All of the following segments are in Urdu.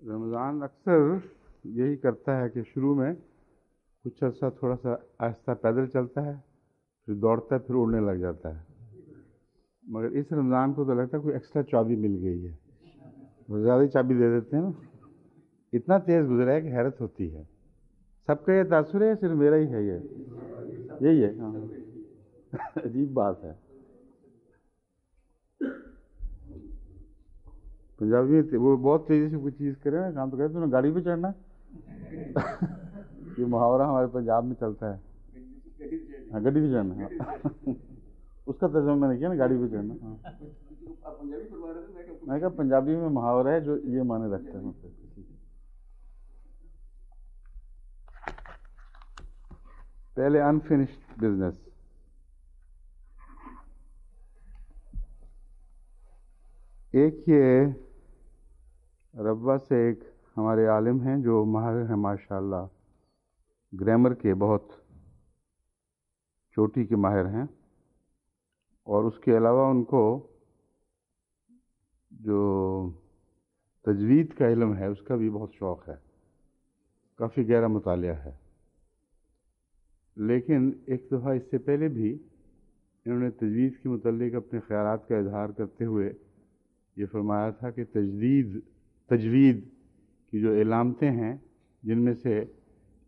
رمضان اکثر یہی کرتا ہے کہ شروع میں کچھ عرصہ تھوڑا سا آہستہ پیدل چلتا ہے، پھر دوڑتا ہے، پھر اڑنے لگ جاتا ہے۔ مگر اس رمضان کو تو لگتا ہے کوئی ایکسٹرا چابی مل گئی ہے، وہ زیادہ چابی دے دیتے ہیں نا، اتنا تیز گزرا ہے کہ حیرت ہوتی ہے۔ سب کا یہ تاثر ہے، صرف میرا ہی ہے یہی ہے؟ ہاں، عجیب بات ہے۔ پنجابی میں وہ بہت تیزی سے کوئی چیز کرے نا کام، تو کہتے ہیں گاڑی پہ چڑھنا ہے۔ یہ محاورہ ہمارے پنجاب میں چلتا ہے، ہاں گڈی پہ چڑھنا، اس کا ترجمہ میں نے کیا نا، گاڑی پہ چڑھنا۔ ہاں، میں کہا پنجابی میں محاورہ ہے جو یہ معنی رکھتے ہیں۔ پہلے انفینشڈ بزنس۔ ایک یہ ربوہ سے ایک ہمارے عالم ہیں جو ماہر ہیں ماشاءاللہ، گرامر کے بہت چوٹی کے ماہر ہیں، اور اس کے علاوہ ان کو جو تجوید کا علم ہے اس کا بھی بہت شوق ہے، کافی گہرا مطالعہ ہے۔ لیکن ایک دفعہ اس سے پہلے بھی انہوں نے تجوید کے متعلق اپنے خیالات کا اظہار کرتے ہوئے یہ فرمایا تھا کہ تجوید کی جو علامتیں ہیں، جن میں سے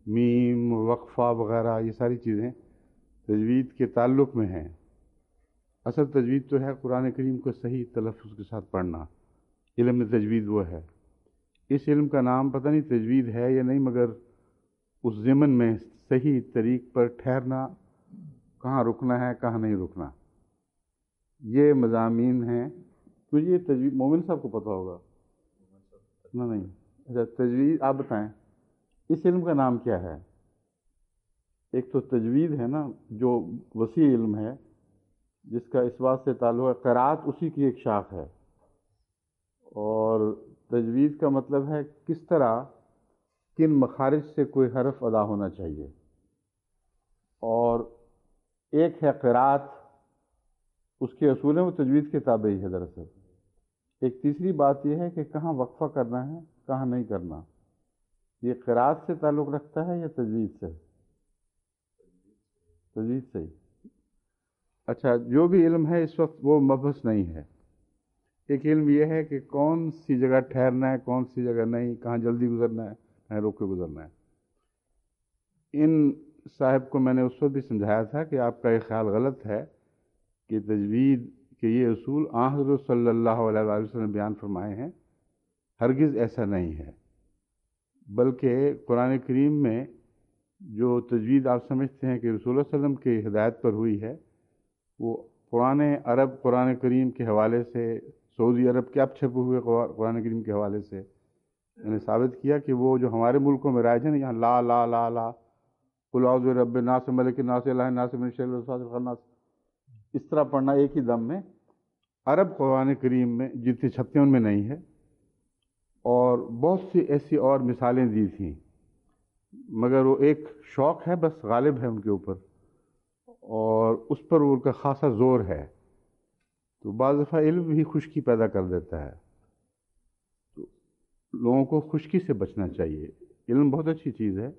میم، وقفہ وغیرہ، یہ ساری چیزیں تجوید کے تعلق میں ہیں۔ اصل تجوید تو ہے قرآن کریم کو صحیح تلفظ کے ساتھ پڑھنا، علم میں تجوید وہ ہے۔ اس علم کا نام پتہ نہیں تجوید ہے یا نہیں، مگر اس ضمن میں صحیح طریق پر ٹھہرنا، کہاں رکنا ہے کہاں نہیں رکنا، یہ مضامین ہیں۔ تو یہ تجوید مومن صاحب کو پتہ ہوگا نا؟ نہیں، اچھا تجوید آپ بتائیں اس علم کا نام کیا ہے؟ ایک تو تجوید ہے نا جو وسیع علم ہے، جس کا اس بات سے تعلق ہے قرأت اسی کی ایک شاخ ہے، اور تجوید کا مطلب ہے کس طرح کن مخارج سے کوئی حرف ادا ہونا چاہیے، اور ایک ہے قرأت، اس کے اصول ہیں وہ تجوید کے تابع ہی ہے دراصل۔ ایک تیسری بات یہ ہے کہ کہاں وقفہ کرنا ہے کہاں نہیں کرنا، یہ قرأت سے تعلق رکھتا ہے یا تجوید سے؟ تجوید سے ہی۔ اچھا، جو بھی علم ہے اس وقت وہ مبحث نہیں ہے۔ ایک علم یہ ہے کہ کون سی جگہ ٹھہرنا ہے کون سی جگہ نہیں، کہاں جلدی گزرنا ہے کہاں روک کے گزرنا ہے۔ ان صاحب کو میں نے اس وقت بھی سمجھایا تھا کہ آپ کا یہ خیال غلط ہے کہ تجوید کے یہ اصول آن حضرت صلی اللہ علیہ وآلہ وسلم نے بیان فرمائے ہیں، ہرگز ایسا نہیں ہے۔ بلکہ قرآن کریم میں جو تجوید آپ سمجھتے ہیں کہ رسول اللہ صلی اللہ علیہ وسلم کی ہدایت پر ہوئی ہے، وہ پرانے عرب قرآن کریم کے حوالے سے، سعودی عرب کے اب چھپے ہوئے قرآن کریم کے حوالے سے میں نے ثابت کیا کہ وہ جو ہمارے ملکوں میں رائج ہے نا، یہاں لا لا لا لا، قل اعوذ برب الناس ملک الناس الہ الناس من شر الوسواس الخناس، اس طرح پڑھنا ایک ہی دم میں، عرب قرآن کریم میں جتنے چھپتے ہیں ان میں نہیں ہے۔ اور بہت سی ایسی اور مثالیں دی تھیں، مگر وہ ایک شوق ہے بس غالب ہے ان کے اوپر، اور اس پر ان کا خاصا زور ہے، تو بعض دفعہ علم بھی خشکی پیدا کر دیتا ہے۔ تو لوگوں کو خشکی سے بچنا چاہیے۔ علم بہت اچھی چیز ہے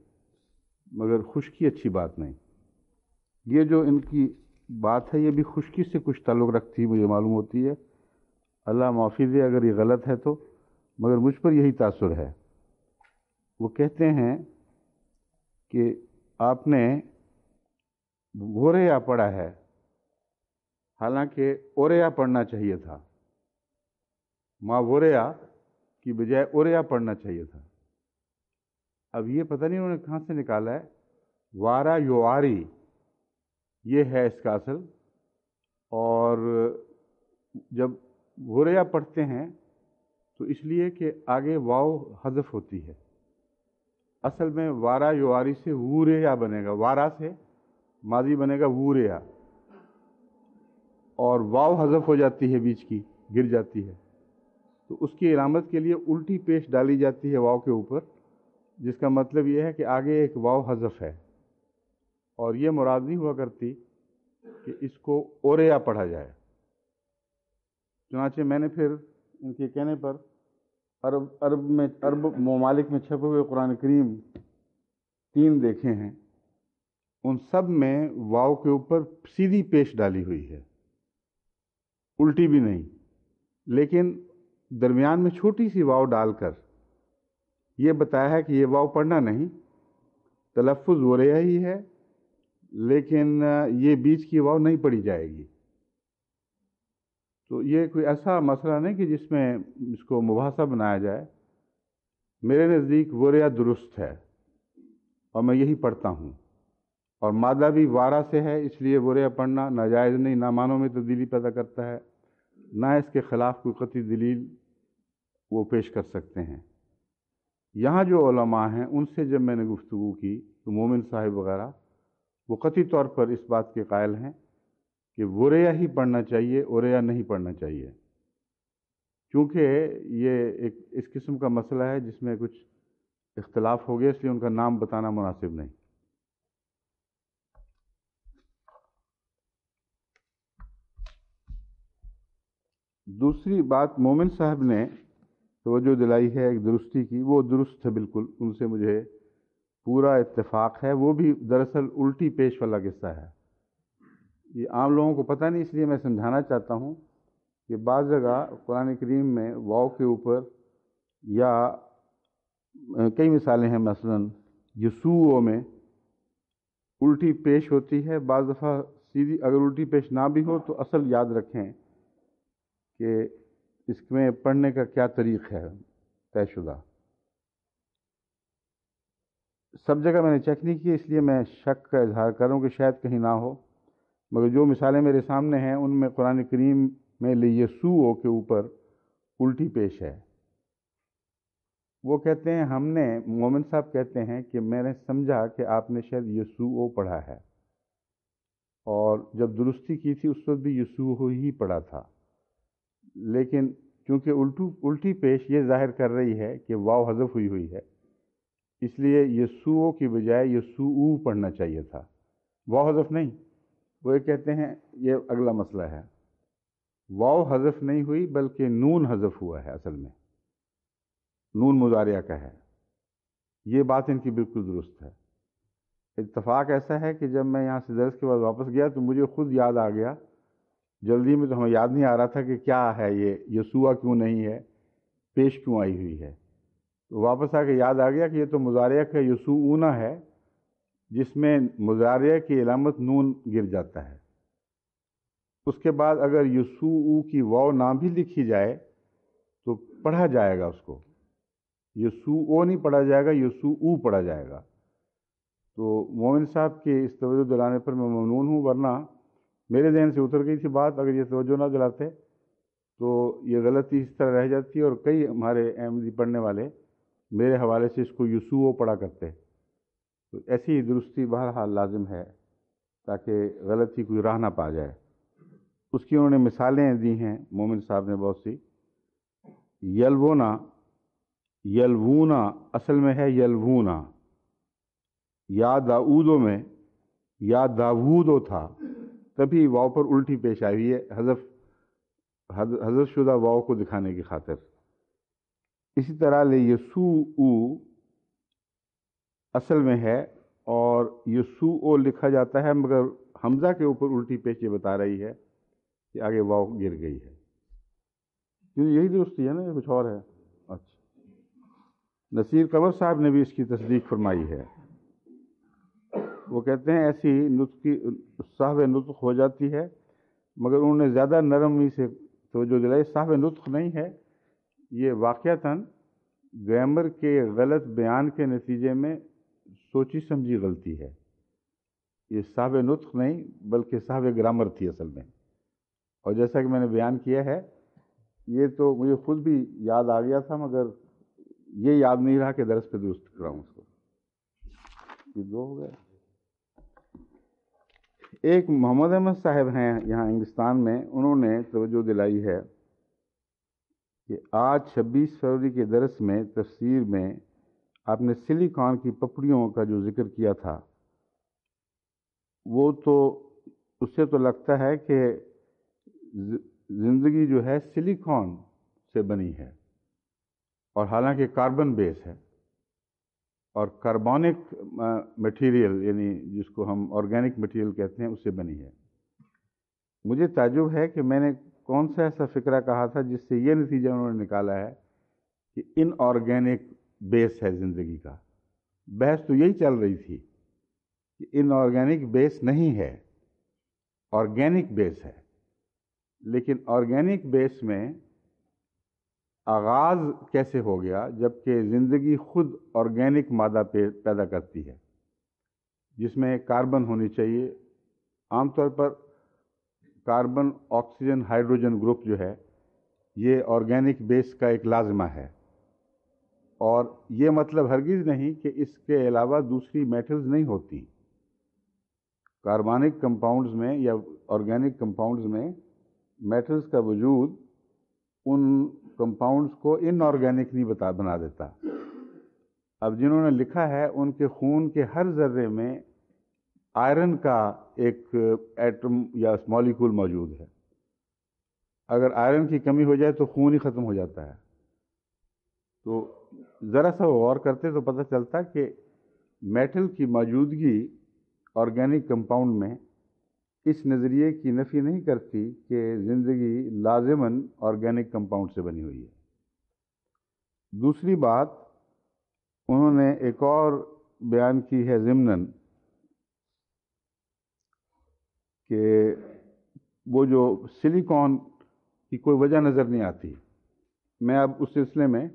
مگر خشکی اچھی بات نہیں۔ یہ جو ان کی بات ہے یہ بھی خشکی سے کچھ تعلق رکھتی ہے، مجھے معلوم ہوتی ہے، اللہ معافی دے اگر یہ غلط ہے تو، مگر مجھ پر یہی تاثر ہے۔ وہ کہتے ہیں کہ آپ نے غوریا پڑھا ہے، حالانکہ اوریا پڑھنا چاہیے تھا، ماں غوریا کی بجائے اوریا پڑھنا چاہیے تھا۔ اب یہ پتہ نہیں انہوں نے کہاں سے نکالا ہے، وارا یواری یہ ہے اس کا اصل، اور جب غوریا پڑھتے ہیں تو اس لیے کہ آگے واو حذف ہوتی ہے، اصل میں وارا یواری سے ووریا بنے گا، وارا سے ماضی بنے گا ووریا، اور واو حذف ہو جاتی ہے بیچ کی، گر جاتی ہے، تو اس کی علامت کے لیے الٹی پیش ڈالی جاتی ہے واو کے اوپر، جس کا مطلب یہ ہے کہ آگے ایک واو حذف ہے، اور یہ مراد نہیں ہوا کرتی کہ اس کو اوریا پڑھا جائے۔ چنانچہ میں نے پھر ان کے کہنے پر عرب ممالک میں چھپے ہوئے قرآن کریم 3 دیکھے ہیں، ان سب میں واو کے اوپر سیدھی پیش ڈالی ہوئی ہے، الٹی بھی نہیں، لیکن درمیان میں چھوٹی سی واو ڈال کر یہ بتایا ہے کہ یہ واو پڑھنا نہیں، تلفظ وریا ہی ہے، لیکن یہ بیچ کی واو نہیں پڑھی جائے گی۔ تو یہ کوئی ایسا مسئلہ نہیں کہ جس میں اس کو مباحثہ بنایا جائے۔ میرے نزدیک وریا درست ہے اور میں یہی پڑھتا ہوں، اور مادہ بھی وارا سے ہے، اس لیے وریا پڑھنا ناجائز نہیں، نہ معنوں میں تبدیلی پیدا کرتا ہے، نہ اس کے خلاف کوئی قطعی دلیل وہ پیش کر سکتے ہیں۔ یہاں جو علماء ہیں ان سے جب میں نے گفتگو کی تو مومن صاحب وغیرہ وہ قطعی طور پر اس بات کے قائل ہیں کہ وریا ہی پڑھنا چاہیے، اوریا نہیں پڑھنا چاہیے، کیونکہ یہ ایک اس قسم کا مسئلہ ہے جس میں کچھ اختلاف ہو گیا، اس لیے ان کا نام بتانا مناسب نہیں۔ دوسری بات مومن صاحب نے توجہ دلائی ہے ایک درستی کی، وہ درست ہے بالکل، ان سے مجھے پورا اتفاق ہے۔ وہ بھی دراصل الٹی پیش والا قصہ ہے، یہ عام لوگوں کو پتہ نہیں، اس لیے میں سمجھانا چاہتا ہوں کہ بعض جگہ قرآن کریم میں واو کے اوپر یا کئی مثالیں ہیں، مثلا یسوع میں الٹی پیش ہوتی ہے، بعض دفعہ سیدھی۔ اگر الٹی پیش نہ بھی ہو تو اصل یاد رکھیں کہ اس میں پڑھنے کا کیا طریق ہے طے شدہ۔ سب جگہ میں نے چیک نہیں کی، اس لیے میں شک کا اظہار کر رہا ہوں کہ شاید کہیں نہ ہو، مگر جو مثالیں میرے سامنے ہیں ان میں قرآن کریم میں لیسوع کے اوپر الٹی پیش ہے۔ وہ کہتے ہیں، ہم نے مومن صاحب کہتے ہیں کہ میں نے سمجھا کہ آپ نے شاید یسوع پڑھا ہے، اور جب درستی کی تھی اس وقت بھی یسوع ہی پڑھا تھا، لیکن چونکہ الٹی پیش یہ ظاہر کر رہی ہے کہ واو حذف ہوئی ہوئی ہے، اس لیے یسوع کی بجائے یسوع پڑھنا چاہیے تھا، واو حذف نہیں۔ وہ یہ کہتے ہیں یہ اگلا مسئلہ ہے، واو حذف نہیں ہوئی بلکہ نون حذف ہوا ہے، اصل میں نون مضارعہ کا ہے، یہ بات ان کی بالکل درست ہے۔ اتفاق ایسا ہے کہ جب میں یہاں سے درس کے بعد واپس گیا تو مجھے خود یاد آ گیا، جلدی میں تو ہمیں یاد نہیں آ رہا تھا کہ کیا ہے یہ یسوع کیوں نہیں ہے، پیش کیوں آئی ہوئی ہے، تو واپس آ کے یاد آ گیا کہ یہ تو مضارعہ کا یسوعون ہے، جس میں مضارعہ کی علامت نون گر جاتا ہے۔ اس کے بعد اگر یسوع کی واو نہ بھی لکھی جائے تو پڑھا جائے گا، اس کو یسوع نہیں پڑھا جائے گا، یسوع پڑھا جائے گا۔ تو مومن صاحب کے اس توجہ دلانے پر میں ممنون ہوں، ورنہ میرے ذہن سے اتر گئی تھی بات، اگر یہ توجہ نہ دلاتے تو یہ غلطی اس طرح رہ جاتی، اور کئی ہمارے احمدی پڑھنے والے میرے حوالے سے اس کو یسوع پڑھا کرتے۔ تو ایسی درستی بہرحال لازم ہے تاکہ غلطی کوئی راہ نہ پا جائے۔ اس کی انہوں نے مثالیں دی ہیں مومن صاحب نے بہت سی۔ یلوونا، یلوونا اصل میں ہے یلوونا، یا داؤدو میں یا داوودو تھا، تبھی واو پر الٹی پیش آئی ہوئی ہے، حذف شدہ واو کو دکھانے کی خاطر۔ اسی طرح یسوع اصل میں ہے اور یسوع لکھا جاتا ہے، مگر حمزہ کے اوپر الٹی پیش یہ بتا رہی ہے کہ آگے واو گر گئی ہے، کیونکہ یہی درستی ہے نا، یہ کچھ اور ہے۔ اچھا، نصیر قمر صاحب نے بھی اس کی تصدیق فرمائی ہے، وہ کہتے ہیں ایسی نطقی صاحب نطق ہو جاتی ہے، مگر انہوں نے زیادہ نرمی سے توجہ دلائی، صاحب نطق نہیں ہے، یہ واقعتاً گرامر کے غلط بیان کے نتیجے میں سوچی سمجھی غلطی ہے، یہ صاحب نطق نہیں بلکہ صاحب گرامر تھی اصل میں۔ اور جیسا کہ میں نے بیان کیا ہے، یہ تو مجھے خود بھی یاد آ گیا تھا، مگر یہ یاد نہیں رہا کہ درس پہ درست کراؤں اس کو۔ یہ 2 ہو گئے۔ ایک محمد احمد صاحب ہیں یہاں انگلستان میں، انہوں نے توجہ دلائی ہے کہ آج 26 فروری کے درس میں تفسیر میں آپ نے سلیکان کی پپڑیوں کا جو ذکر کیا تھا، وہ تو اس سے تو لگتا ہے کہ زندگی جو ہے سلیکان سے بنی ہے، اور حالانکہ کاربن بیس ہے اور کاربونک مٹیریل یعنی جس کو ہم آرگینک مٹیریل کہتے ہیں اس سے بنی ہے۔ مجھے تعجب ہے کہ میں نے کون سا ایسا فکرہ کہا تھا جس سے یہ نتیجہ انہوں نے نکالا ہے کہ ان آرگینک بیس ہے زندگی کا۔ بحث تو یہی چل رہی تھی کہ ان آرگینک بیس نہیں ہے، آرگینک بیس ہے، لیکن آرگینک بیس میں آغاز کیسے ہو گیا جبکہ زندگی خود آرگینک مادہ پیدا کرتی ہے جس میں کاربن ہونی چاہیے۔ عام طور پر کاربن آکسیجن ہائیڈروجن گروپ جو ہے یہ آرگینک بیس کا ایک لازمہ ہے، اور یہ مطلب ہرگز نہیں کہ اس کے علاوہ دوسری میٹلز نہیں ہوتی۔ کاربونک کمپاؤنڈز میں یا آرگینک کمپاؤنڈز میں میٹلز کا وجود ان کمپاؤنڈز کو ان آرگینک نہیں بنا دیتا۔ اب جنہوں نے لکھا ہے ان کے خون کے ہر ذرے میں آئرن کا ایک ایٹم یا مالیکول موجود ہے۔ اگر آئرن کی کمی ہو جائے تو خون ہی ختم ہو جاتا ہے۔ تو ذرا سا غور کرتے تو پتہ چلتا کہ میٹل کی موجودگی آرگینک کمپاؤنڈ میں اس نظریے کی نفی نہیں کرتی کہ زندگی لازماً آرگینک کمپاؤنڈ سے بنی ہوئی ہے۔ دوسری بات انہوں نے ایک اور بیان کی ہے ضمناً کہ وہ جو سلیکون کی کوئی وجہ نظر نہیں آتی۔ میں اب اس سلسلے میں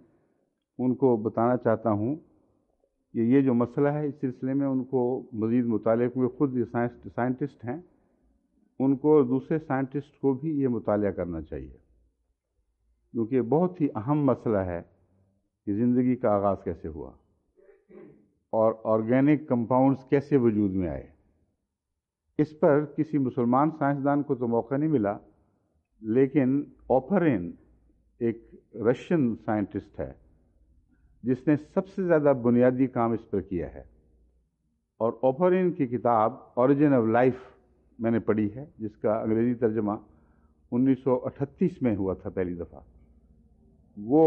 ان کو بتانا چاہتا ہوں کہ یہ جو مسئلہ ہے اس سلسلے میں ان کو مزید مطالعے کو خود یہ سائنٹسٹ ہیں، ان کو دوسرے سائنٹسٹ کو بھی یہ مطالعہ کرنا چاہیے، کیونکہ یہ بہت ہی اہم مسئلہ ہے کہ زندگی کا آغاز کیسے ہوا اور آرگینک کمپاؤنڈز کیسے وجود میں آئے۔ اس پر کسی مسلمان سائنسدان کو تو موقع نہیں ملا، لیکن اوپرین ایک رشین سائنٹسٹ ہے جس نے سب سے زیادہ بنیادی کام اس پر کیا ہے، اور اوپرین کی کتاب اوریجن آف لائف میں نے پڑھی ہے، جس کا انگریزی ترجمہ 1938 میں ہوا تھا پہلی دفعہ۔ وہ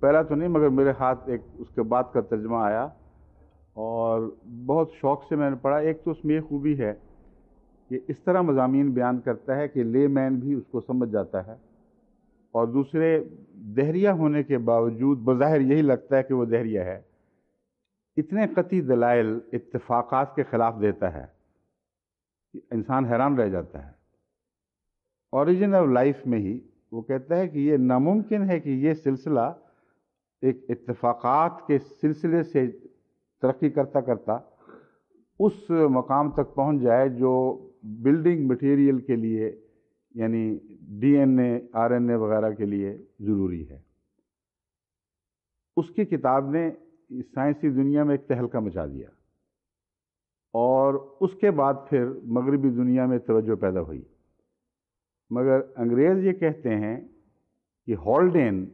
پہلا تو نہیں مگر میرے ہاتھ ایک اس کے بعد کا ترجمہ آیا اور بہت شوق سے میں نے پڑھا۔ ایک تو اس میں یہ خوبی ہے کہ اس طرح مضامین بیان کرتا ہے کہ لے مین بھی اس کو سمجھ جاتا ہے، اور دوسرے دہریہ ہونے کے باوجود بظاہر یہی لگتا ہے کہ وہ دہریہ ہے، اتنے قطعی دلائل اتفاقات کے خلاف دیتا ہے کہ انسان حیران رہ جاتا ہے۔ اوریجن آف لائف میں ہی وہ کہتا ہے کہ یہ ناممکن ہے کہ یہ سلسلہ ایک اتفاقات کے سلسلے سے ترقی کرتا کرتا اس مقام تک پہنچ جائے جو بلڈنگ مٹیریل کے لیے یعنی D N A R N A وغیرہ کے لیے ضروری ہے۔ اس کی کتاب نے سائنسی دنیا میں ایک تہلکہ مچا دیا، اور اس کے بعد پھر مغربی دنیا میں توجہ پیدا ہوئی۔ مگر انگریز یہ کہتے ہیں کہ ہالڈین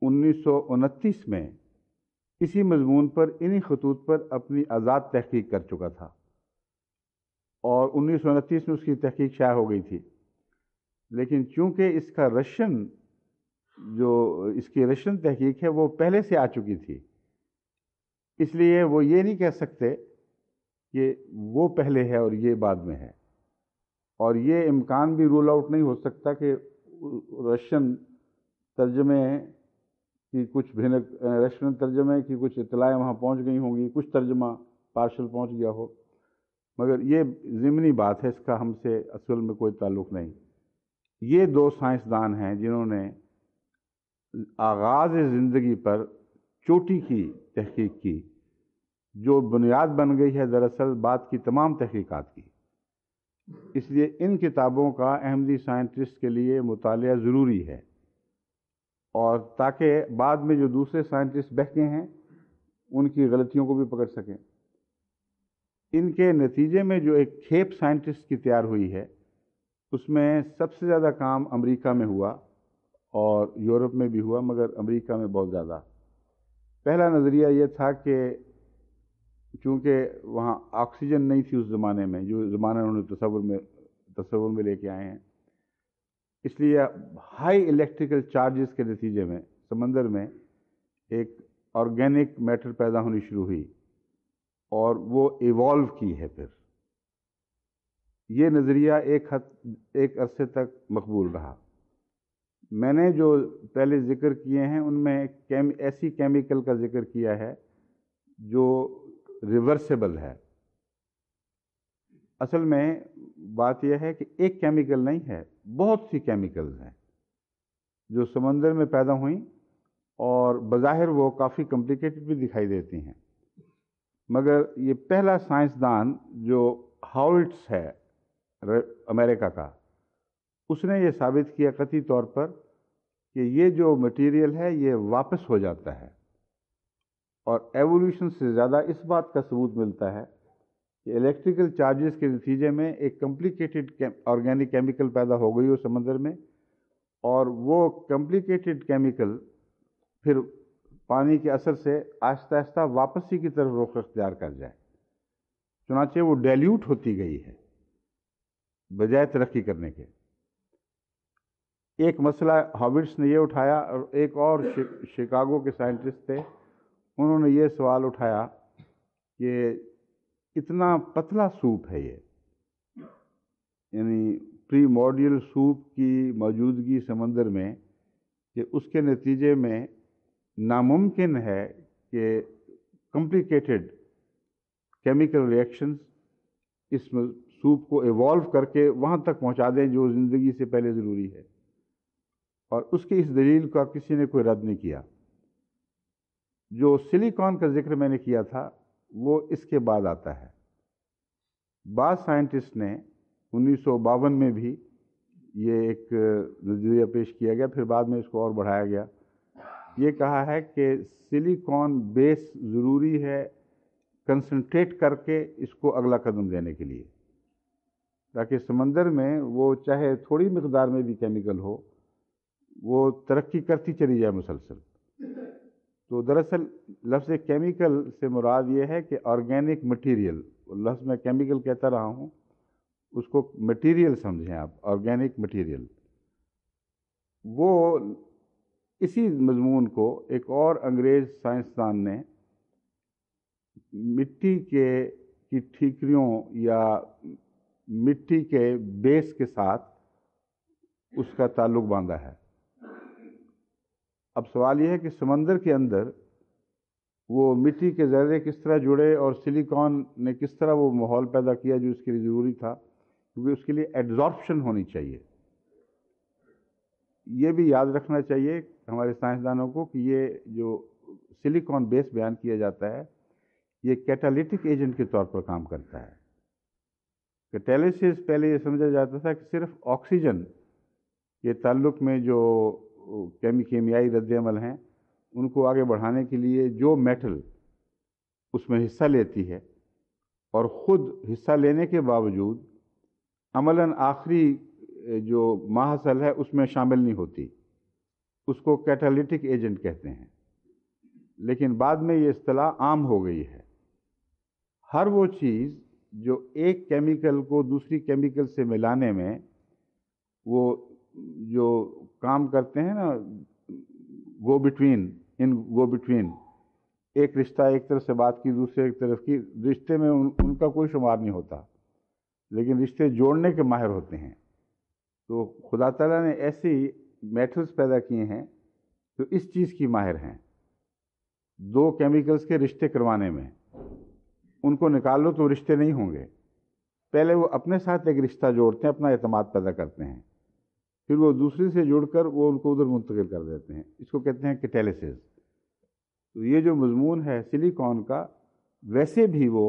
1929 میں اسی مضمون پر انہی خطوط پر اپنی آزاد تحقیق کر چکا تھا، اور 1929 میں اس کی تحقیق شائع ہو گئی تھی، لیکن چونکہ اس کا اس کی رشین تحقیق ہے وہ پہلے سے آ چکی تھی، اس لیے وہ یہ نہیں کہہ سکتے کہ وہ پہلے ہے اور یہ بعد میں ہے، اور یہ امکان بھی رول آؤٹ نہیں ہو سکتا کہ رشین ترجمے کی رشین ترجمے کی کچھ اطلاعیں وہاں پہنچ گئی ہوں گی، کچھ ترجمہ پارشل پہنچ گیا ہو، مگر یہ ضمنی بات ہے، اس کا ہم سے اصل میں کوئی تعلق نہیں۔ یہ دو سائنسدان ہیں جنہوں نے آغاز زندگی پر چوٹی کی تحقیق کی، جو بنیاد بن گئی ہے دراصل بعد کی تمام تحقیقات کی۔ اس لیے ان کتابوں کا احمدی سائنٹسٹ کے لیے مطالعہ ضروری ہے، اور تاکہ بعد میں جو دوسرے سائنٹسٹ بہکے ہیں ان کی غلطیوں کو بھی پکڑ سکیں۔ ان کے نتیجے میں جو ایک کھیپ سائنٹسٹ کی تیار ہوئی ہے، اس میں سب سے زیادہ کام امریکہ میں ہوا اور یورپ میں بھی ہوا، مگر امریکہ میں بہت زیادہ۔ پہلا نظریہ یہ تھا کہ چونکہ وہاں آکسیجن نہیں تھی اس زمانے میں، جو زمانہ انہوں نے تصور میں لے کے آئے ہیں، اس لیے ہائی الیکٹریکل چارجز کے نتیجے میں سمندر میں ایک آرگینک میٹر پیدا ہونی شروع ہوئی اور وہ ایوالو کی ہے. پھر یہ نظریہ ایک عرصے تک مقبول رہا. میں نے جو پہلے ذکر کیے ہیں ان میں ایسی کیمیکل کا ذکر کیا ہے جو ریورسیبل ہے. اصل میں بات یہ ہے کہ ایک کیمیکل نہیں ہے، بہت سی کیمیکلز ہیں جو سمندر میں پیدا ہوئیں اور بظاہر وہ کافی کمپلیکیٹڈ بھی دکھائی دیتی ہیں، مگر یہ پہلا سائنسدان جو ہاولٹس ہے امریکہ کا، اس نے یہ ثابت کیا قطعی طور پر کہ یہ جو مٹیریل ہے یہ واپس ہو جاتا ہے. اور ایوولوشن سے زیادہ اس بات کا ثبوت ملتا ہے کہ الیکٹریکل چارجز کے نتیجے میں ایک کمپلیکیٹڈ آرگینک کیمیکل پیدا ہو گئی ہو سمندر میں، اور وہ کمپلیکیٹڈ کیمیکل پھر پانی کے اثر سے آہستہ آہستہ واپسی کی طرف رخ اختیار کر جائے. چنانچہ وہ ڈیلیوٹ ہوتی گئی ہے بجائے ترقی کرنے کے. ایک مسئلہ ہاورڈس نے یہ اٹھایا، اور ایک اور شکاگو کے سائنٹسٹ تھے، انہوں نے یہ سوال اٹھایا کہ اتنا پتلا سوپ ہے یہ، یعنی پری موڈیل سوپ کی موجودگی سمندر میں، کہ اس کے نتیجے میں ناممکن ہے کہ کمپلیکیٹڈ کیمیکل ریئیکشنز اس سوپ کو ایوالو کر کے وہاں تک پہنچا دیں جو زندگی سے پہلے ضروری ہے. اور اس کی اس دلیل کا کسی نے کوئی رد نہیں کیا. جو سلیکان کا ذکر میں نے کیا تھا وہ اس کے بعد آتا ہے. بعض سائنٹسٹ نے 1952 میں بھی یہ ایک نظریہ پیش کیا گیا، پھر بعد میں اس کو اور بڑھایا گیا. یہ کہا ہے کہ سلیکان بیس ضروری ہے کنسنٹریٹ کر کے اس کو اگلا قدم دینے کے لیے، تاکہ سمندر میں وہ چاہے تھوڑی مقدار میں بھی کیمیکل ہو وہ ترقی کرتی چلی جائے مسلسل. تو دراصل لفظ کیمیکل سے مراد یہ ہے کہ آرگینک مٹیریل. لفظ میں کیمیکل کہتا رہا ہوں، اس کو مٹیریل سمجھیں آپ، آرگینک مٹیریل. وہ اسی مضمون کو ایک اور انگریز سائنسدان نے مٹی کی ٹھیکریوں یا مٹی کے بیس کے ساتھ اس کا تعلق باندھا ہے. اب سوال یہ ہے کہ سمندر کے اندر وہ مٹی کے ذرے کس طرح جڑے اور سلیکان نے کس طرح وہ ماحول پیدا کیا جو اس کے لیے ضروری تھا، کیونکہ اس کے لیے ایڈزارپشن ہونی چاہیے. یہ بھی یاد رکھنا چاہیے ہمارے سائنسدانوں کو کہ یہ جو سلیکان بیس بیان کیا جاتا ہے یہ کیٹالیٹک ایجنٹ کے طور پر کام کرتا ہے. کیٹالیسس پہلے یہ سمجھا جاتا تھا کہ صرف آکسیجن کے تعلق میں جو کیمیائی رد عمل ہیں ان کو آگے بڑھانے کے لیے جو میٹل اس میں حصہ لیتی ہے اور خود حصہ لینے کے باوجود عملاً آخری جو ماحصل ہے اس میں شامل نہیں ہوتی، اس کو کیٹالیٹک ایجنٹ کہتے ہیں. لیکن بعد میں یہ اصطلاح عام ہو گئی ہے. ہر وہ چیز جو ایک کیمیکل کو دوسری کیمیکل سے ملانے میں وہ جو کام کرتے ہیں نا، گو بٹوین، ایک رشتہ ایک طرف سے بات کی دوسرے ایک طرف کی، رشتے میں ان کا کوئی شمار نہیں ہوتا، لیکن رشتے جوڑنے کے ماہر ہوتے ہیں. تو خدا تعالیٰ نے ایسی میٹلز پیدا کیے ہیں جو اس چیز کی ماہر ہیں، دو کیمیکلز کے رشتے کروانے میں. ان کو نکال لو تو رشتے نہیں ہوں گے. پہلے وہ اپنے ساتھ ایک رشتہ جوڑتے ہیں، اپنا اعتماد پیدا کرتے ہیں، پھر وہ دوسرے سے جڑ کر وہ ان کو ادھر منتقل کر دیتے ہیں. اس کو کہتے ہیں کیٹالسس. تو یہ جو مضمون ہے سلیکان کا، ویسے بھی وہ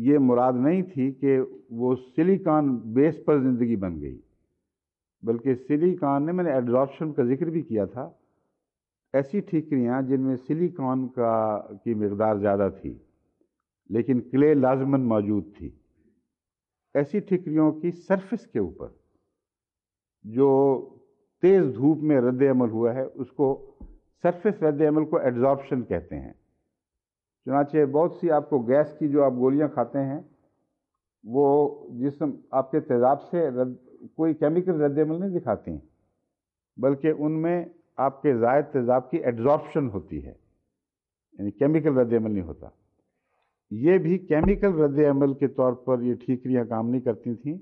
یہ مراد نہیں تھی کہ وہ سلیکان بیس پر زندگی بن گئی، بلکہ سلیکان نے، میں نے ایڈزارپشن کا ذکر بھی کیا تھا، ایسی ٹھیکریاں جن میں سلیکان کی مقدار زیادہ تھی لیکن کلے لازماً موجود تھی، ایسی ٹھیکریوں کی سرفس کے اوپر جو تیز دھوپ میں رد عمل ہوا ہے اس کو سرفس رد عمل کو ایڈزارپشن کہتے ہیں. چنانچہ بہت سی آپ کو گیس کی جو آپ گولیاں کھاتے ہیں وہ جسم آپ کے تیزاب سے کوئی کیمیکل رد عمل نہیں دکھاتی ہیں، بلکہ ان میں آپ کے زائد تیزاب کی ایڈزارپشن ہوتی ہے، یعنی کیمیکل رد عمل نہیں ہوتا۔ یہ بھی کیمیکل رد عمل کے طور پر یہ ٹھیکریاں کام نہیں کرتی تھیں،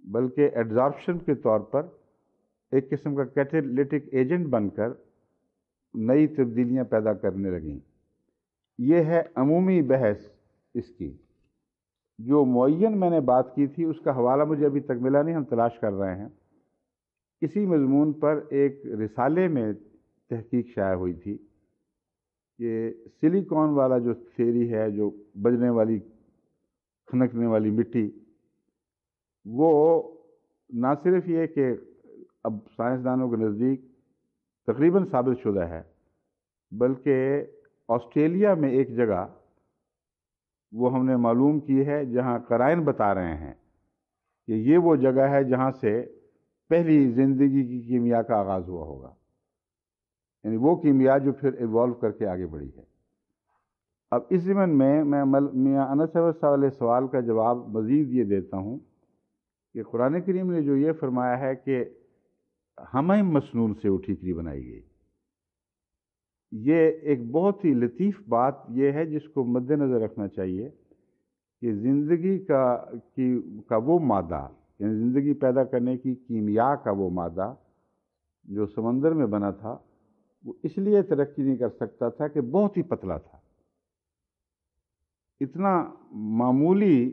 بلکہ ایڈزارپشن کے طور پر ایک قسم کا کیٹالیٹک ایجنٹ بن کر نئی تبدیلیاں پیدا کرنے لگیں۔ یہ ہے عمومی بحث اس کی۔ جو معین میں نے بات کی تھی اس کا حوالہ مجھے ابھی تک ملا نہیں، ہم تلاش کر رہے ہیں۔ اسی مضمون پر ایک رسالے میں تحقیق شائع ہوئی تھی کہ سلیکون والا جو تھیوری ہے، جو بجنے والی کھنکنے والی مٹی، وہ نہ صرف یہ کہ اب سائنسدانوں کے نزدیک تقریباً ثابت شدہ ہے، بلکہ آسٹریلیا میں ایک جگہ وہ ہم نے معلوم کی ہے جہاں قرائن بتا رہے ہیں کہ یہ وہ جگہ ہے جہاں سے پہلی زندگی کی کیمیا کا آغاز ہوا ہوگا، یعنی وہ کیمیا جو پھر ایوالو کر کے آگے بڑھی ہے۔ اب اس ضمن میں میاں انس صاحب والے سوال کا جواب مزید یہ دیتا ہوں کہ قرآن کریم نے جو یہ فرمایا ہے کہ ہمہ مسنون سے وہ ٹھیکری بنائی گئی، یہ ایک بہت ہی لطیف بات یہ ہے جس کو مد نظر رکھنا چاہیے کہ زندگی کا وہ مادہ، یعنی زندگی پیدا کرنے کی کیمیا کا وہ مادہ جو سمندر میں بنا تھا، وہ اس لیے ترقی نہیں کر سکتا تھا کہ بہت ہی پتلا تھا، اتنا معمولی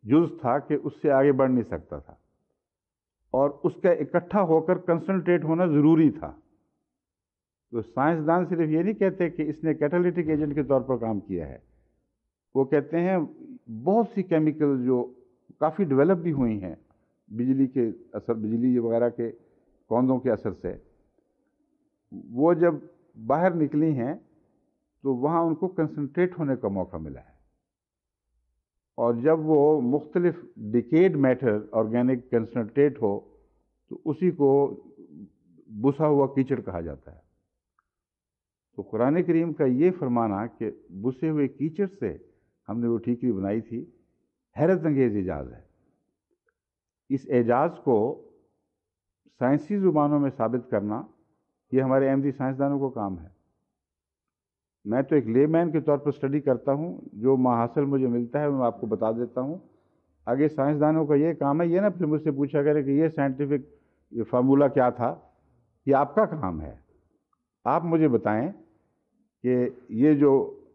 جز تھا کہ اس سے آگے بڑھ نہیں سکتا تھا، اور اس کا اکٹھا ہو کر کنسنٹریٹ ہونا ضروری تھا۔ تو سائنسدان صرف یہ نہیں کہتے کہ اس نے کیٹالیٹک ایجنٹ کے طور پر کام کیا ہے، وہ کہتے ہیں بہت سی کیمیکل جو کافی ڈیولپ بھی ہوئی ہیں بجلی کے اثر، بجلی وغیرہ کے کوندوں کے اثر سے، وہ جب باہر نکلی ہیں تو وہاں ان کو کنسنٹریٹ ہونے کا موقع ملا ہے، اور جب وہ مختلف ڈیکیڈ میٹر آرگینک کنسنٹریٹ ہو تو اسی کو بسا ہوا کیچڑ کہا جاتا ہے۔ تو قرآن کریم کا یہ فرمانا کہ بسے ہوئے کیچڑ سے ہم نے وہ ٹھیکری بنائی تھی، حیرت انگیز اعجاز ہے۔ اس اعجاز کو سائنسی زبانوں میں ثابت کرنا یہ ہمارے احمدی سائنسدانوں کو کام ہے۔ میں تو ایک لے مین کے طور پر اسٹڈی کرتا ہوں، جو ماحصل مجھے ملتا ہے میں آپ کو بتا دیتا ہوں۔ آگے سائنسدانوں کا یہ کام ہے، یہ نہ پھر مجھ سے پوچھا کرے کہ یہ سائنٹیفک فارمولہ کیا تھا، یہ آپ کا کام ہے۔ آپ مجھے بتائیں کہ یہ جو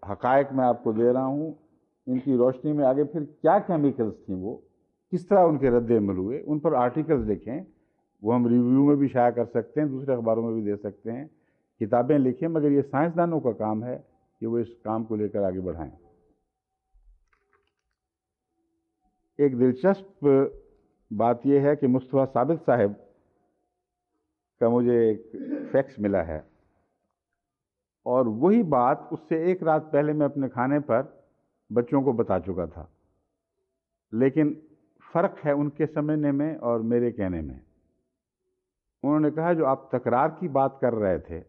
حقائق میں آپ کو دے رہا ہوں ان کی روشنی میں آگے پھر کیا کیمیکلز تھیں، وہ کس طرح ان کے رد عمل ہوئے، ان پر آرٹیکلز لکھیں، وہ ہم ریویو میں بھی شائع کر سکتے ہیں، دوسرے اخباروں میں بھی دے سکتے ہیں، کتابیں لکھیں، مگر یہ سائنسدانوں کا کام ہے کہ وہ اس کام کو لے کر آگے بڑھائیں۔ ایک دلچسپ بات یہ ہے کہ مصطفیٰ ثابت صاحب کا مجھے ایک فیکس ملا ہے، اور وہی بات اس سے ایک رات پہلے میں اپنے کھانے پر بچوں کو بتا چکا تھا، لیکن فرق ہے ان کے سمجھنے میں اور میرے کہنے میں۔ انہوں نے کہا جو آپ تکرار کی بات کر رہے تھے،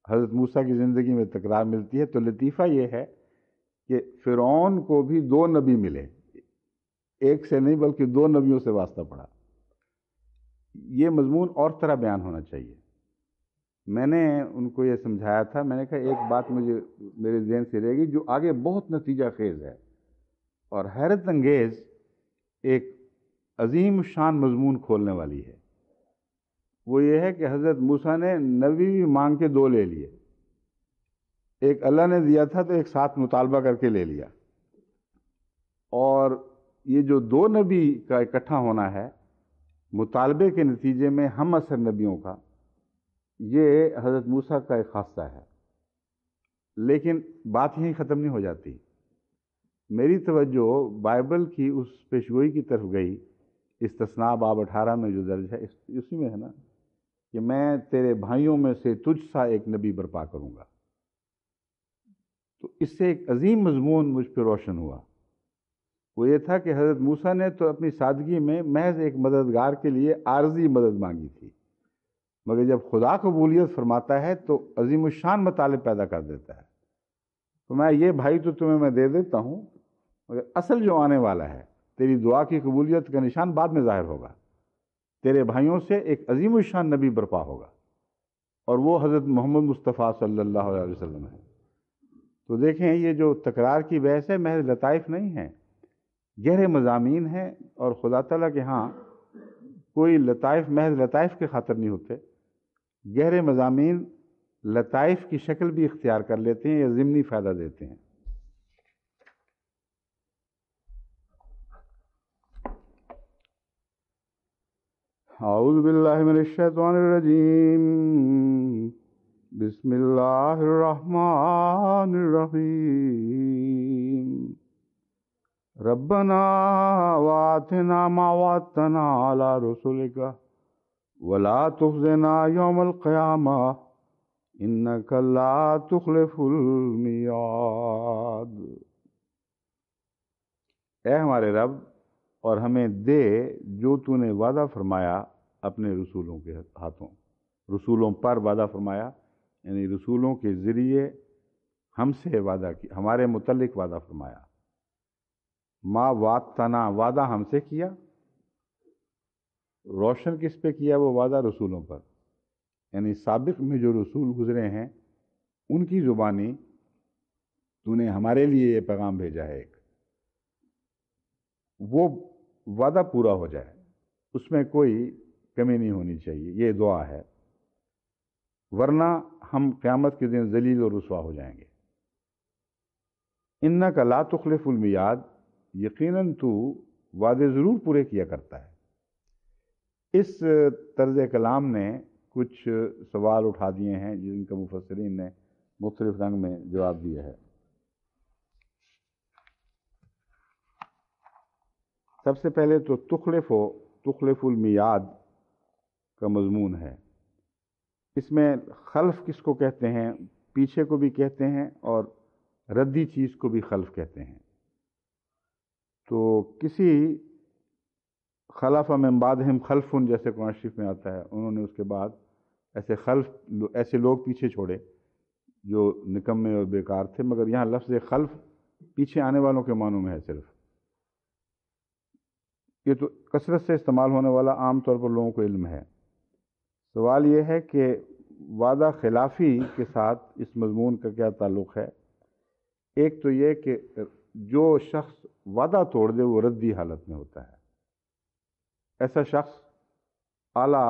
حضرت موسیٰ کی زندگی میں تکرار ملتی ہے، تو لطیفہ یہ ہے کہ فرعون کو بھی 2 نبی ملے، ایک سے نہیں بلکہ 2 نبیوں سے واسطہ پڑا۔ یہ مضمون اور طرح بیان ہونا چاہیے۔ میں نے ان کو یہ سمجھایا تھا، میں نے کہا ایک بات مجھے میرے ذہن سے رہے گی جو آگے بہت نتیجہ خیز ہے اور حیرت انگیز ایک عظیم شان مضمون کھولنے والی ہے۔ وہ یہ ہے کہ حضرت موسیٰ نے نبی مانگ کے 2 لے لیے، ایک اللہ نے دیا تھا تو ایک ساتھ مطالبہ کر کے لے لیا، اور یہ جو 2 نبی کا اکٹھا ہونا ہے مطالبے کے نتیجے میں ہم عصر نبیوں کا، یہ حضرت موسیٰ کا ایک خاصہ ہے۔ لیکن بات یہیں ختم نہیں ہو جاتی۔ میری توجہ بائبل کی اس پیشگوئی کی طرف گئی، استثناء باب 18 میں جو درج ہے، اسی میں ہے نا کہ میں تیرے بھائیوں میں سے تجھ سا ایک نبی برپا کروں گا۔ تو اس سے ایک عظیم مضمون مجھ پہ روشن ہوا، وہ یہ تھا کہ حضرت موسیٰ نے تو اپنی سادگی میں محض ایک مددگار کے لیے عارضی مدد مانگی تھی، مگر جب خدا قبولیت فرماتا ہے تو عظیم الشان مطالب پیدا کر دیتا ہے۔ تو میں یہ بھائی تو تمہیں میں دے دیتا ہوں، مگر اصل جو آنے والا ہے، تیری دعا کی قبولیت کا نشان بعد میں ظاہر ہوگا، تیرے بھائیوں سے ایک عظیم الشان نبی برپا ہوگا، اور وہ حضرت محمد مصطفیٰ صلی اللہ علیہ وسلم ہے۔ تو دیکھیں یہ جو تکرار کی بحث ہے محض لطائف نہیں ہے، گہرے مضامین ہیں، اور خدا تعالیٰ کے ہاں کوئی لطائف محض لطائف کے خاطر نہیں ہوتے، گہرے مضامین لطائف کی شکل بھی اختیار کر لیتے ہیں یا ضمنی فائدہ دیتے ہیں۔ اعوذ باللہ من الشیطان الرجیم، بسم اللہ الرحمن الرحیم، ربنا وآتنا ما وعدتنا على رسلک ولا تخزنا یوم القیامہ انک لا تخلف المیعاد۔ اے ہمارے رب، اور ہمیں دے جو تو نے وعدہ فرمایا اپنے رسولوں کے ہاتھوں، رسولوں پر وعدہ فرمایا یعنی رسولوں کے ذریعے ہم سے وعدہ کی، ہمارے متعلق وعدہ فرمایا۔ ما وعدتنا، وعدہ ہم سے کیا، روشن کس پہ کیا وہ وعدہ؟ رسولوں پر، یعنی سابق میں جو رسول گزرے ہیں ان کی زبانی تو نے ہمارے لیے یہ پیغام بھیجا ہے، ایک وہ وعدہ پورا ہو جائے، اس میں کوئی کمی نہیں ہونی چاہیے، یہ دعا ہے، ورنہ ہم قیامت کے دن ذلیل اور رسوا ہو جائیں گے۔ انک لا تخلف المیعاد، یقیناً تو وعدے ضرور پورے کیا کرتا ہے۔ اس طرز کلام نے کچھ سوال اٹھا دیے ہیں جن کا مفسرین نے مختلف رنگ میں جواب دیا ہے۔ سب سے پہلے تو تخلف المیعاد کا مضمون ہے۔ اس میں خلف کس کو کہتے ہیں؟ پیچھے کو بھی کہتے ہیں اور ردی چیز کو بھی خلف کہتے ہیں۔ تو کسی خلف من بعدہم خلف، جیسے قرآن شریف میں آتا ہے، انہوں نے اس کے بعد ایسے لوگ پیچھے چھوڑے جو نکمے اور بیکار تھے، مگر یہاں لفظ خلف پیچھے آنے والوں کے معنوں میں ہے صرف۔ یہ تو کثرت سے استعمال ہونے والا، عام طور پر لوگوں کو علم ہے۔ سوال یہ ہے کہ وعدہ خلافی کے ساتھ اس مضمون کا کیا تعلق ہے؟ ایک تو یہ کہ جو شخص وعدہ توڑ دے وہ ردی حالت میں ہوتا ہے، ایسا شخص اعلیٰ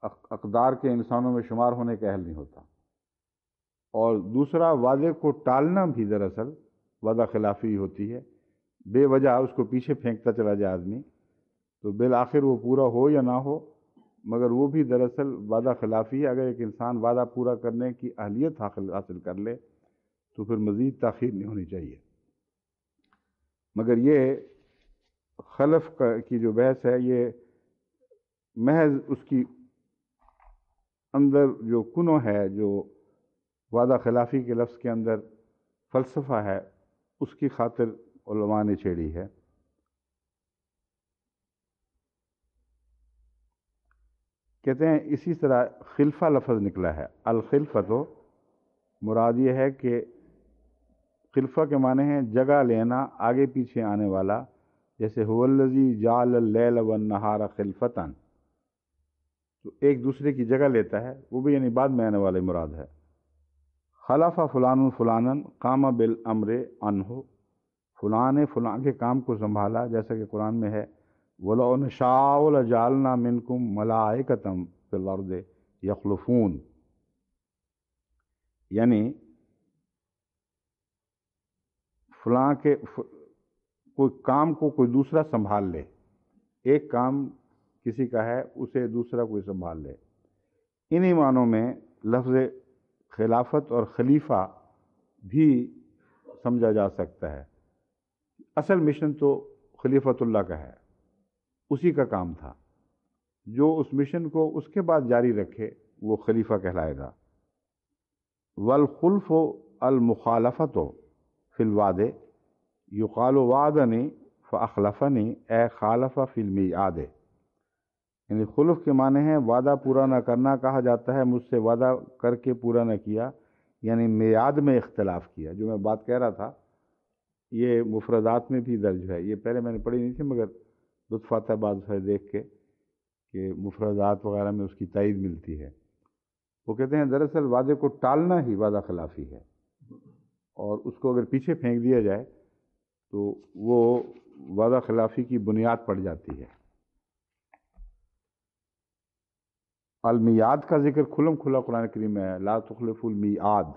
اقدار کے انسانوں میں شمار ہونے کا اہل نہیں ہوتا۔ اور دوسرا، وعدے کو ٹالنا بھی دراصل وعدہ خلافی ہوتی ہے، بے وجہ اس کو پیچھے پھینکتا چلا جائے آدمی، تو بالآخر وہ پورا ہو یا نہ ہو، مگر وہ بھی دراصل وعدہ خلافی ہے۔ اگر ایک انسان وعدہ پورا کرنے کی اہلیت حاصل کر لے تو پھر مزید تاخیر نہیں ہونی چاہیے۔ مگر یہ خلف کی جو بحث ہے، یہ محض اس کی اندر جو کنو ہے، جو وعدہ خلافی کے لفظ کے اندر فلسفہ ہے، اس کی خاطر علماء نے چھیڑی ہے۔ کہتے ہیں اسی طرح خلفہ لفظ نکلا ہے، الخلفہ، تو مراد یہ ہے کہ خلفہ کے معنی ہیں جگہ لینا، آگے پیچھے آنے والا، جیسے هو الذی جعل اللیل والنہار خلفتاً، تو ایک دوسرے کی جگہ لیتا ہے، وہ بھی یعنی بعد میں آنے والے مراد ہے۔ خلف فلان فلانا قام بالامر عنہ، فلاں نے فلاں کے کام کو سنبھالا، جیسا کہ قرآن میں ہے وَلَوْ نَشَاءُ لَجَعَلْنَا مِنْكُمْ مَلَائِكَةً فِي الْأَرْضِ يَخْلُفُونَ، یعنی فلاں کے کوئی کام کو کوئی دوسرا سنبھال لے، ایک کام کسی کا ہے اسے دوسرا کوئی سنبھال لے۔ انہی معنوں میں لفظ خلافت اور خلیفہ بھی سمجھا جا سکتا ہے۔ اصل مشن تو خلیفۃ اللہ کا ہے، اسی کا کام تھا، جو اس مشن کو اس کے بعد جاری رکھے وہ خلیفہ کہلائے گا۔ والخلف المخالفت فی الوعد یقال وعدنی فاخلفنی اے خالف فی المیعاد، یعنی خلف کے معنی ہیں وعدہ پورا نہ کرنا، کہا جاتا ہے مجھ سے وعدہ کر کے پورا نہ کیا، یعنی میعاد میں اختلاف کیا۔ جو میں بات کہہ رہا تھا یہ مفردات میں بھی درج ہے، یہ پہلے میں نے پڑھی نہیں تھی، مگر لطف آتا ہے بعض دفعہ دیکھ کے کہ مفردات وغیرہ میں اس کی تائید ملتی ہے۔ وہ کہتے ہیں دراصل وعدے کو ٹالنا ہی وعدہ خلافی ہے، اور اس کو اگر پیچھے پھینک دیا جائے تو وہ وعدہ خلافی کی بنیاد پڑ جاتی ہے۔ المیعاد کا ذکر کھلم کھلا قرآن کریم میں ہے، لا تخلف المیعاد،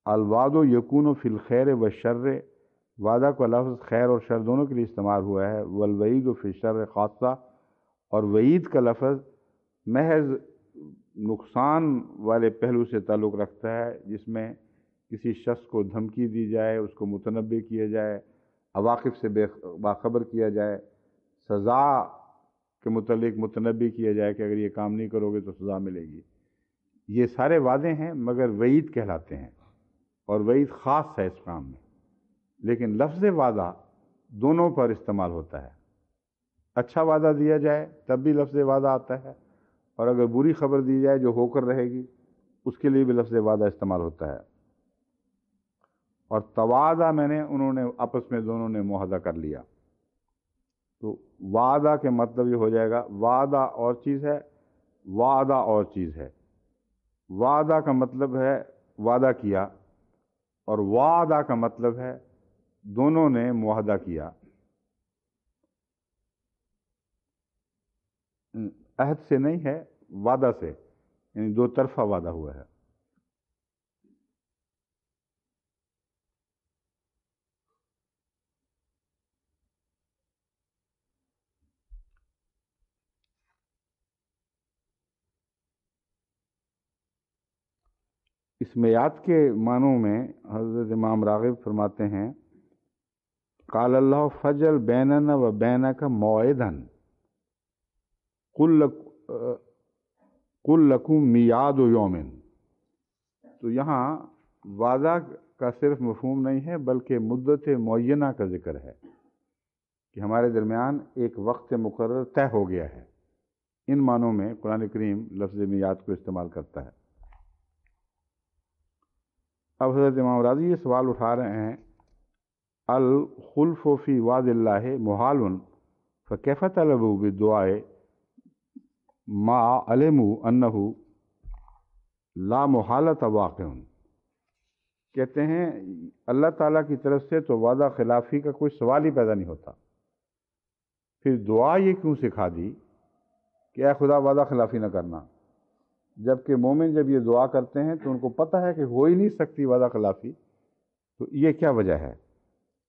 الوعد یکون فی الخیر والشر، وعدہ کا لفظ خیر اور شر دونوں کے لیے استعمال ہوا ہے، والوعید فی الشر خاصہ، اور وعید کا لفظ محض نقصان والے پہلو سے تعلق رکھتا ہے، جس میں کسی شخص کو دھمکی دی جائے، اس کو متنبع کیا جائے، عواقب سے باخبر کیا جائے، سزا کے متعلق متنبع کیا جائے کہ اگر یہ کام نہیں کرو گے تو سزا ملے گی۔ یہ سارے وعدے ہیں مگر وعید کہلاتے ہیں، اور وعید خاص ہے اس کام میں، لیکن لفظ وعدہ دونوں پر استعمال ہوتا ہے۔ اچھا وعدہ دیا جائے تب بھی لفظ وعدہ آتا ہے، اور اگر بری خبر دی جائے جو ہو کر رہے گی اس کے لیے بھی لفظ وعدہ استعمال ہوتا ہے۔ اور توعدہ میں نے انہوں نے آپس میں دونوں نے معاہدہ کر لیا، تو وعدہ کے مطلب یہ ہو جائے گا وعدہ اور چیز ہے، وعدہ اور چیز ہے۔ وعدہ کا مطلب ہے وعدہ کیا، اور وعدہ کا مطلب ہے دونوں نے معاہدہ کیا، عہد سے نہیں ہے، وعدہ سے، یعنی دو طرفہ وعدہ ہوا ہے۔ اس میعاد کے معنوں میں حضرت امام راغب فرماتے ہیں قال اللہ فجل بیننا و بینک موعدا قل لکم میعاد یوم، تو یہاں وعدہ کا صرف مفہوم نہیں ہے بلکہ مدت معینہ کا ذکر ہے کہ ہمارے درمیان ایک وقت مقرر طے ہو گیا ہے۔ ان معنوں میں قرآن کریم لفظ میعاد کو استعمال کرتا ہے۔ اب حضرت امام راضی یہ سوال اٹھا رہے ہیں الخلف فی وعد اللہ محال فکیف طلبوا بالدعاء ما علموا انہ لا محالۃ واقع، کہتے ہیں اللہ تعالیٰ کی طرف سے تو وعدہ خلافی کا کوئی سوال ہی پیدا نہیں ہوتا، پھر دعا یہ کیوں سکھا دی کہ اے خدا وعدہ خلافی نہ کرنا، جبکہ مومن جب یہ دعا کرتے ہیں تو ان کو پتہ ہے کہ ہو ہی نہیں سکتی وعدہ خلافی، تو یہ کیا وجہ ہے؟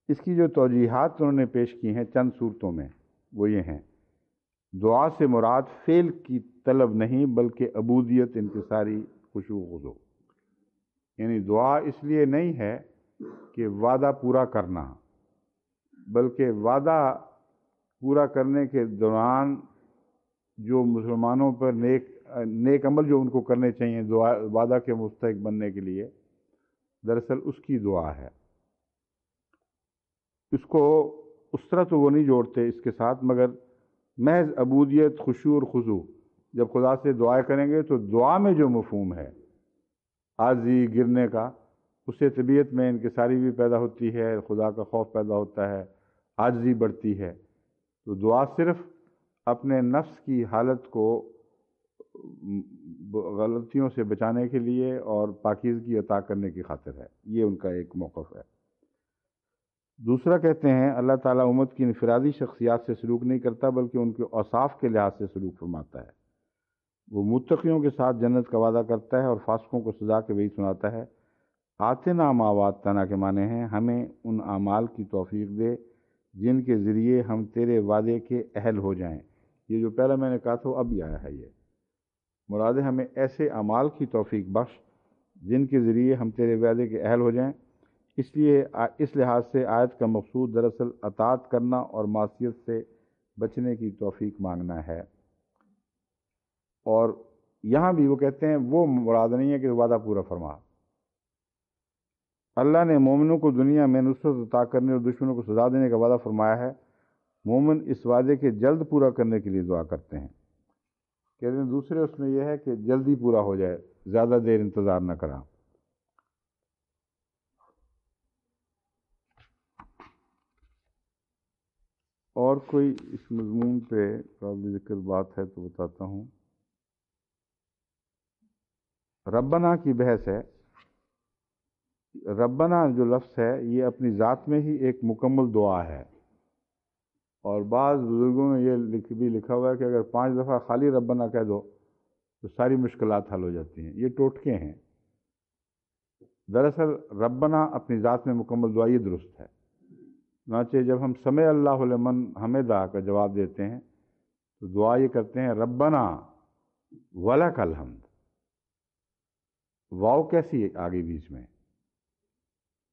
اس کی جو توجیحات انہوں نے پیش کی ہیں چند صورتوں میں وہ یہ ہیں، دعا سے مراد فعل کی طلب نہیں بلکہ عبودیت انکساری خشوع و خضوع، یعنی دعا اس لیے نہیں ہے کہ وعدہ پورا کرنا، بلکہ وعدہ پورا کرنے کے دوران جو مسلمانوں پر نیک عمل جو ان کو کرنے چاہیے دعا وعدہ کے مستحق بننے کے لیے، دراصل اس کی دعا ہے۔ اس کو اس طرح تو وہ نہیں جوڑتے اس کے ساتھ، مگر محض عبودیت خشوع اور خضوع، جب خدا سے دعائیں کریں گے تو دعا میں جو مفہوم ہے عاجزی گرنے کا، اس سے طبیعت میں انکساری بھی پیدا ہوتی ہے، خدا کا خوف پیدا ہوتا ہے، عاجزی بڑھتی ہے۔ تو دعا صرف اپنے نفس کی حالت کو غلطیوں سے بچانے کے لیے اور پاکیزگی عطا کرنے کی خاطر ہے، یہ ان کا ایک موقف ہے۔ دوسرا کہتے ہیں اللہ تعالیٰ امت کی انفرادی شخصیات سے سلوک نہیں کرتا بلکہ ان کے اوصاف کے لحاظ سے سلوک فرماتا ہے۔ وہ متقیوں کے ساتھ جنت کا وعدہ کرتا ہے اور فاسقوں کو سزا کے وعید سناتا ہے۔ آتنا ما وعدتنا کے معنی ہیں ہمیں ان اعمال کی توفیق دے جن کے ذریعے ہم تیرے وعدے کے اہل ہو جائیں۔ یہ جو پہلا میں نے کہا تھا وہ اب ہی آیا ہے، یہ مراد ہے ہمیں ایسے اعمال کی توفیق بخش جن کے ذریعے ہم تیرے وعدے کے اہل ہو جائیں۔ اس لیے اس لحاظ سے آیت کا مقصود دراصل اطاعت کرنا اور معصیت سے بچنے کی توفیق مانگنا ہے۔ اور یہاں بھی وہ کہتے ہیں وہ مراد نہیں ہے کہ وعدہ پورا فرما۔ اللہ نے مومنوں کو دنیا میں نصرت عطا کرنے اور دشمنوں کو سزا دینے کا وعدہ فرمایا ہے، مومن اس وعدے کے جلد پورا کرنے کے لیے دعا کرتے ہیں۔ کہتے ہیں دوسرے اس میں یہ ہے کہ جلدی پورا ہو جائے، زیادہ دیر انتظار نہ کرا۔ اور کوئی اس مضمون پہ قابل ذکر بات ہے تو بتاتا ہوں۔ ربنا کی بحث ہے. ربنا جو لفظ ہے یہ اپنی ذات میں ہی ایک مکمل دعا ہے، اور بعض بزرگوں نے یہ بھی لکھا ہوا ہے کہ اگر 5 دفعہ خالی ربنا کہہ دو تو ساری مشکلات حل ہو جاتی ہیں. یہ ٹوٹکے ہیں. دراصل ربنا اپنی ذات میں مکمل دعا یہ درست ہے. چنانچہ جب ہم سمع اللہ لمن حمدہ کا جواب دیتے ہیں تو دعا یہ کرتے ہیں ربنا ولک الحمد. واو کیسی ہے آگے بیچ میں؟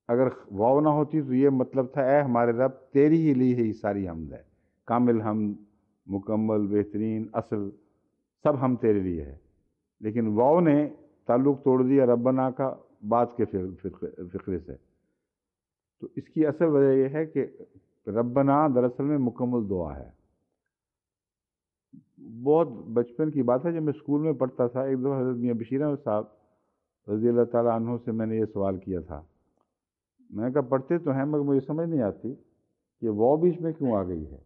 اگر واو نہ ہوتی تو یہ مطلب تھا اے ہمارے رب تیری ہی لی ہے یہ ساری حمد ہے، کامل حمد، مکمل، بہترین، اصل، سب ہم تیرے لیے ہے. لیکن واو نے تعلق توڑ دیا ربنا کا بعد کے فقرے سے. تو اس کی اصل وجہ یہ ہے کہ ربنا دراصل میں مکمل دعا ہے. بہت بچپن کی بات ہے، جب میں اسکول میں پڑھتا تھا ایک دفعہ حضرت میاں بشیر احمد صاحب رضی اللہ تعالیٰ عنہ سے میں نے یہ سوال کیا تھا. میں نے کہا پڑھتے تو ہیں مگر مجھے سمجھ نہیں آتی کہ واو بیچ میں کیوں آ گئی ہے.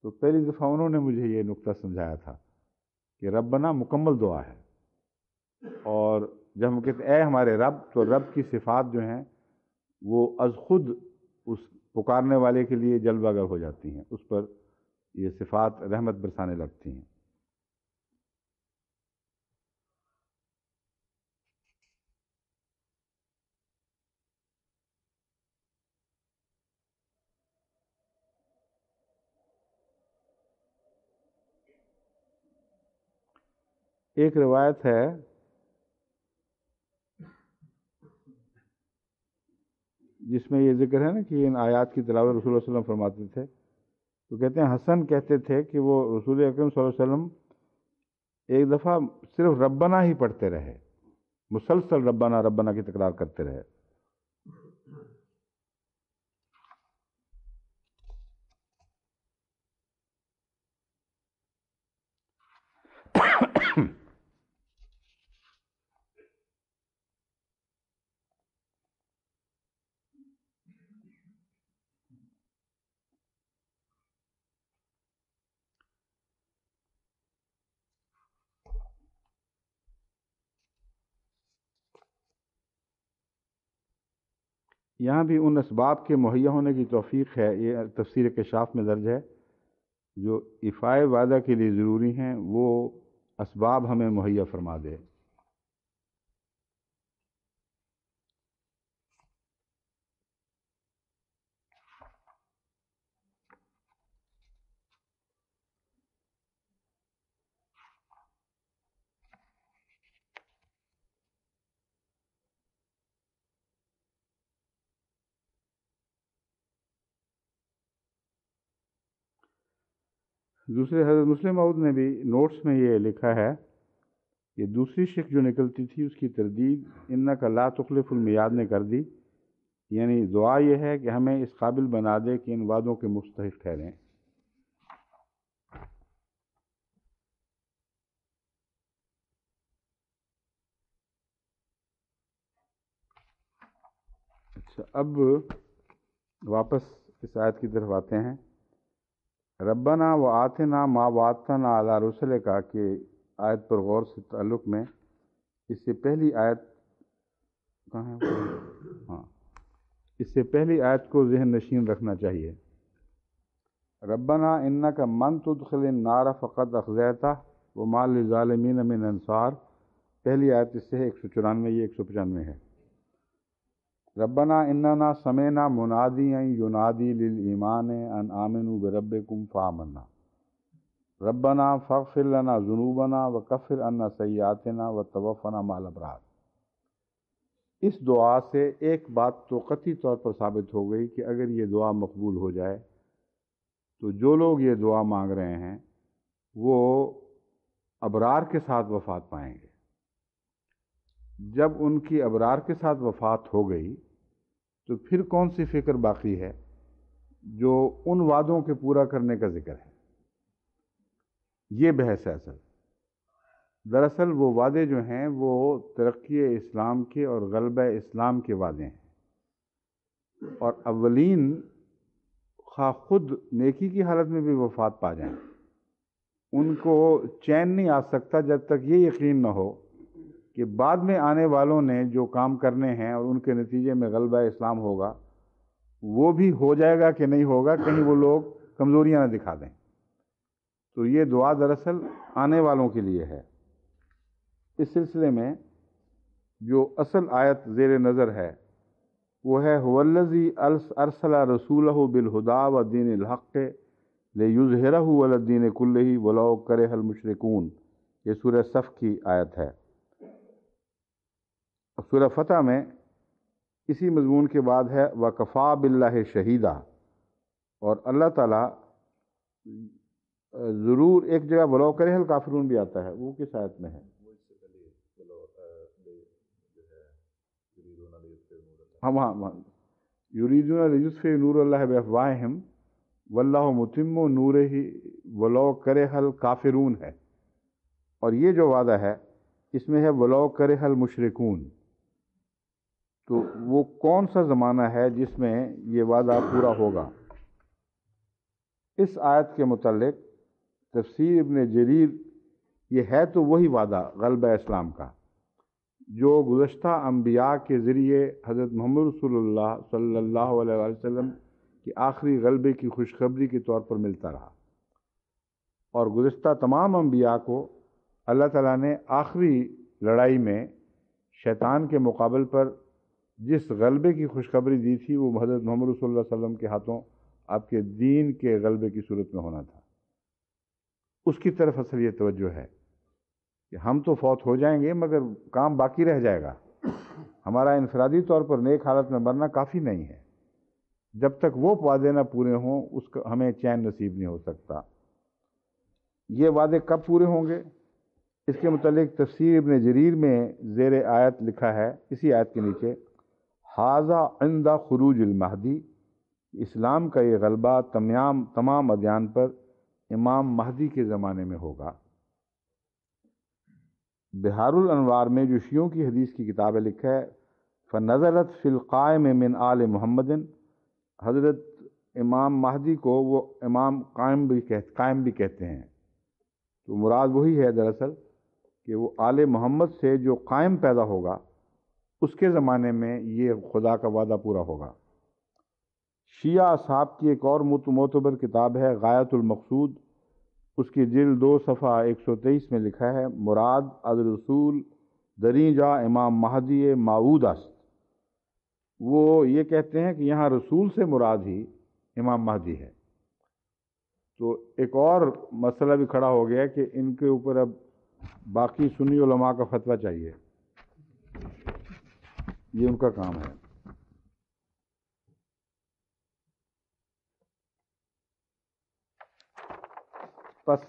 تو پہلی دفعہ انہوں نے مجھے یہ نقطہ سمجھایا تھا کہ ربنا مکمل دعا ہے، اور جب ہم کہتے ہیں اے ہمارے رب تو رب کی صفات جو ہیں وہ از خود اس پکارنے والے کے لیے جلوہ گر ہو جاتی ہیں، اس پر یہ صفات رحمت برسانے لگتی ہیں. ایک روایت ہے جس میں یہ ذکر ہے نا کہ ان آیات کی تلاوت رسول اللہ صلی اللہ علیہ وسلم فرماتے تھے، تو کہتے ہیں حسن کہتے تھے کہ وہ رسول اکرم صلی اللہ علیہ وسلم ایک دفعہ صرف ربنا ہی پڑھتے رہے، مسلسل ربنا ربنا کی تکرار کرتے رہے. یہاں بھی ان اسباب کے مہیا ہونے کی توفیق ہے، یہ تفسیر کشاف میں درج ہے، جو ایفائے وعدہ کے لیے ضروری ہیں وہ اسباب ہمیں مہیا فرما دے. دوسرے حضرت مسلم موعود نے بھی نوٹس میں یہ لکھا ہے کہ دوسری شک جو نکلتی تھی اس کی تردید انک لا تخلف المیعاد نے کر دی. یعنی دعا یہ ہے کہ ہمیں اس قابل بنا دے کہ ان وعدوں کے مستحق ٹھہریں. اچھا، اب واپس اس آیت کی طرف آتے ہیں. ربنا و آتنا ما وعدتنا علی رسل کا کہ آیت پر غور سے تعلق میں اس سے پہلی آیت کہاں ہے؟ ہاں، اس سے پہلی آیت کو ذہن نشین رکھنا چاہیے. ربنا انک من تدخل النار فقد اخزیتہ وما للظالمین من انصار. پہلی آیت اس سے ہے 194، یہ 195 ہے. ربنا اننا سمعنا منادیا ینادی للایمان ان آمنوا بربکم فآمنا ربنا فاغفر لنا ذنوبنا وکفر عنا سیئاتنا وتوفنا مع الابرار. اس دعا سے ایک بات تو قطعی طور پر ثابت ہو گئی کہ اگر یہ دعا مقبول ہو جائے تو جو لوگ یہ دعا مانگ رہے ہیں وہ ابرار کے ساتھ وفات پائیں گے. جب ان کی ابرار کے ساتھ وفات ہو گئی تو پھر کون سی فکر باقی ہے جو ان وعدوں کے پورا کرنے کا ذکر ہے. یہ بحث ہے اصل. دراصل وہ وعدے جو ہیں وہ ترقی اسلام کے اور غلبہ اسلام کے وعدے ہیں، اور اولین خواہ خود نیکی کی حالت میں بھی وفات پا جائیں ان کو چین نہیں آ سکتا جب تک یہ یقین نہ ہو کہ بعد میں آنے والوں نے جو کام کرنے ہیں اور ان کے نتیجے میں غلبہ اسلام ہوگا، وہ بھی ہو جائے گا کہ نہیں ہوگا، کہیں وہ لوگ کمزوریاں نہ دکھا دیں۔ تو یہ دعا دراصل آنے والوں کے لیے ہے۔ اس سلسلے میں جو اصل آیت زیر نظر ہے وہ ہے هو الذی ارسل رسولہ بالہدی ودین الحق لیظہرہ علی الدین کلہ ولو کرہ المشرکون۔ یہ سورہ صف کی آیت ہے۔ سورہ فتح میں اسی مضمون کے بعد ہے وکفا باللہ شہیدا، اور اللہ تعالیٰ ضرور ایک جگہ ولو کرہ الکافرون بھی آتا ہے، وہ کس آیت میں ہے؟ ہاں یریدون لیطفئوا نور اللہ بافواہہم واللہ متم نورہ ولو کرہ الکافرون ہے، اور یہ جو وعدہ ہے اس میں ہے ولو کرہ المشرکون۔ تو وہ کون سا زمانہ ہے جس میں یہ وعدہ پورا ہوگا؟ اس آیت کے متعلق تفسیر ابن جریر یہ ہے تو وہی وعدہ غلبہ اسلام کا جو گزشتہ انبیاء کے ذریعے حضرت محمد رسول اللہ صلی اللہ علیہ وسلم کی آخری غلبے کی خوشخبری کے طور پر ملتا رہا، اور گزشتہ تمام انبیاء کو اللہ تعالیٰ نے آخری لڑائی میں شیطان کے مقابل پر جس غلبے کی خوشخبری دی تھی وہ حضرت محمد صلی اللہ علیہ وسلم کے ہاتھوں آپ کے دین کے غلبے کی صورت میں ہونا تھا۔ اس کی طرف اصل یہ توجہ ہے کہ ہم تو فوت ہو جائیں گے مگر کام باقی رہ جائے گا۔ ہمارا انفرادی طور پر نیک حالت میں مرنا کافی نہیں ہے، جب تک وہ وعدے نہ پورے ہوں اس کا ہمیں چین نصیب نہیں ہو سکتا۔ یہ وعدے کب پورے ہوں گے؟ اس کے متعلق تفسیر ابن جریر میں زیر آیت لکھا ہے، اسی آیت کے نیچے ھذا عند خروج المہدی، اسلام کا یہ غلبہ تمام ادیان پر امام مہدی کے زمانے میں ہوگا۔ بہار الانوار میں جو شیعوں کی حدیث کی کتاب ہے لکھا ہے فنزلت فی القائم من آل محمد، حضرت امام مہدی کو وہ امام قائم بھی کہتے ہیں، تو مراد وہی ہے دراصل کہ وہ آل محمد سے جو قائم پیدا ہوگا اس کے زمانے میں یہ خدا کا وعدہ پورا ہوگا۔ شیعہ اصحاب کی ایک اور معتبر کتاب ہے غایۃ المقصود، اس کی جلد 2 صفحہ 123 میں لکھا ہے مراد از رسول دریں جا امام مہدی موعود است۔ وہ یہ کہتے ہیں کہ یہاں رسول سے مراد ہی امام مہدی ہے۔ تو ایک اور مسئلہ بھی کھڑا ہو گیا کہ ان کے اوپر اب باقی سنی علماء کا فتویٰ چاہیے، یہ ان کا کام ہے۔ بس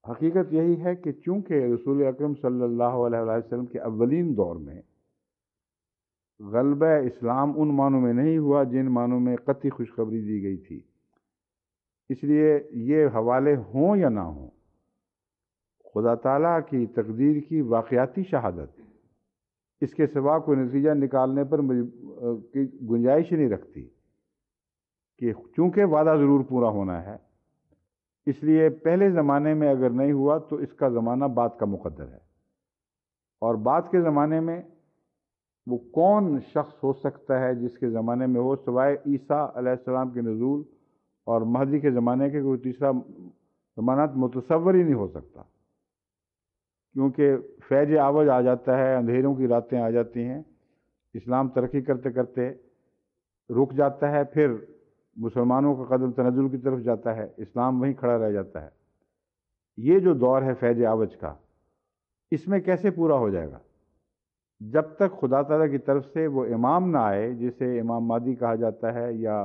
حقیقت یہی ہے کہ چونکہ رسول اکرم صلی اللہ علیہ وسلم کے اولین دور میں غلبہ اسلام ان معنوں میں نہیں ہوا جن معنوں میں قطعی خوشخبری دی گئی تھی، اس لیے یہ حوالے ہوں یا نہ ہوں، خدا تعالیٰ کی تقدیر کی واقعاتی شہادت اس کے سوا کوئی نتیجہ نکالنے پر گنجائش ہی نہیں رکھتی، کہ چونکہ وعدہ ضرور پورا ہونا ہے اس لیے پہلے زمانے میں اگر نہیں ہوا تو اس کا زمانہ بعد کا مقدر ہے، اور بعد کے زمانے میں وہ کون شخص ہو سکتا ہے جس کے زمانے میں ہو سوائے عیسیٰ علیہ السلام کے نزول اور مہدی کے زمانے کے کوئی تیسرا زمانہ متصور ہی نہیں ہو سکتا، کیونکہ فیض عوج آ جاتا ہے، اندھیروں کی راتیں آ جاتی ہیں، اسلام ترقی کرتے کرتے رک جاتا ہے، پھر مسلمانوں کا قدم تنزل کی طرف جاتا ہے، اسلام وہیں کھڑا رہ جاتا ہے۔ یہ جو دور ہے فیض عوج کا، اس میں کیسے پورا ہو جائے گا؟ جب تک خدا تعالیٰ کی طرف سے وہ امام نہ آئے جسے امام مہدی کہا جاتا ہے یا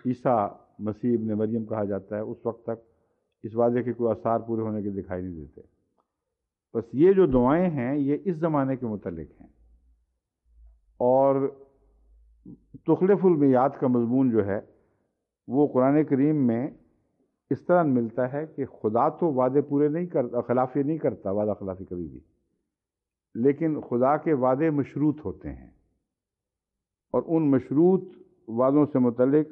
عیسیٰ مسیح ابن مریم کہا جاتا ہے، اس وقت تک اس وعدے کے کوئی آثار پورے ہونے کے دکھائی نہیں دیتے۔ بس یہ جو دعائیں ہیں یہ اس زمانے کے متعلق ہیں، اور تخلف المیعاد کا مضمون جو ہے وہ قرآن کریم میں اس طرح ملتا ہے کہ خدا تو وعدے پورے نہیں کرتا، خلافی نہیں کرتا، وعدہ خلافی کبھی بھی، لیکن خدا کے وعدے مشروط ہوتے ہیں، اور ان مشروط وعدوں سے متعلق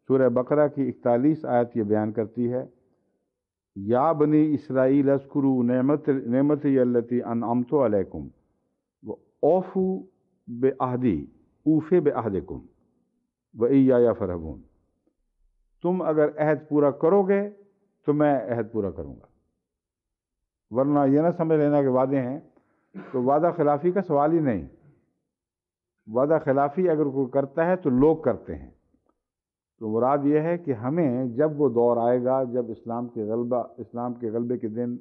سورہ بقرہ کی 41 آیت یہ بیان کرتی ہے یا بنی اسرائیل اذکروا نعمتی التی انعمت علیکم وہ اوفو بے عہدی اوفے بے عہدکم و ایایا فرحبون، تم اگر عہد پورا کرو گے تو میں عہد پورا کروں گا، ورنہ یہ نہ سمجھ لینا کہ وعدے ہیں تو وعدہ خلافی کا سوال ہی نہیں۔ وعدہ خلافی اگر کوئی کرتا ہے تو لوگ کرتے ہیں، تو مراد یہ ہے کہ ہمیں جب وہ دور آئے گا جب اسلام کے غلبے کے دن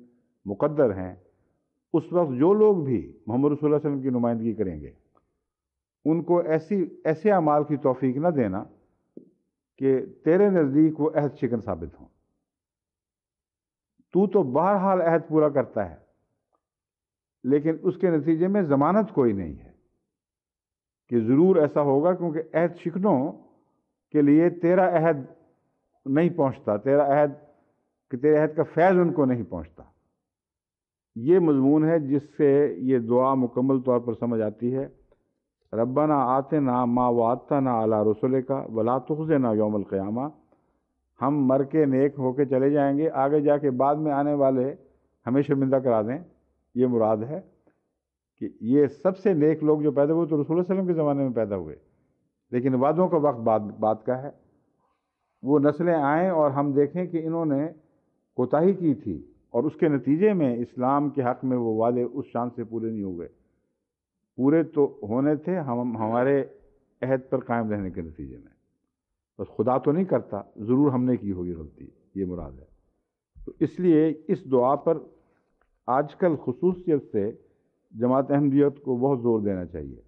مقدر ہیں، اس وقت جو لوگ بھی محمد رسول اللہ علیہ وسلم کی نمائندگی کریں گے ان کو ایسے اعمال کی توفیق نہ دینا کہ تیرے نزدیک وہ عہد شکن ثابت ہوں۔ تو بہرحال عہد پورا کرتا ہے، لیکن اس کے نتیجے میں ضمانت کوئی نہیں ہے کہ ضرور ایسا ہوگا، کیونکہ عہد شکنوں کے لیے تیرا عہد نہیں پہنچتا، تیرے عہد کا فیض ان کو نہیں پہنچتا۔ یہ مضمون ہے جس سے یہ دعا مکمل طور پر سمجھ آتی ہے، ربنا آتنا ما وعدتنا علی رسلک ولا تخزنا یوم القیامہ۔ ہم مر کے نیک ہو کے چلے جائیں گے، آگے جا کے بعد میں آنے والے ہمیں شرمندہ کرا دیں۔ یہ مراد ہے کہ یہ سب سے نیک لوگ جو پیدا ہوئے تو رسول اللہ علیہ وسلم کے زمانے میں پیدا ہوئے، لیکن وعدوں کا وقت بعد کا ہے۔ وہ نسلیں آئیں اور ہم دیکھیں کہ انہوں نے کوتاہی کی تھی اور اس کے نتیجے میں اسلام کے حق میں وہ وعدے اس شان سے پورے نہیں ہوئے۔ پورے تو ہونے تھے ہمارے عہد پر قائم رہنے کے نتیجے میں، بس خدا تو نہیں کرتا، ضرور ہم نے کی ہوگی غلطی، یہ مراد ہے۔ تو اس لیے اس دعا پر آج کل خصوصیت سے جماعت احمدیت کو بہت زور دینا چاہیے۔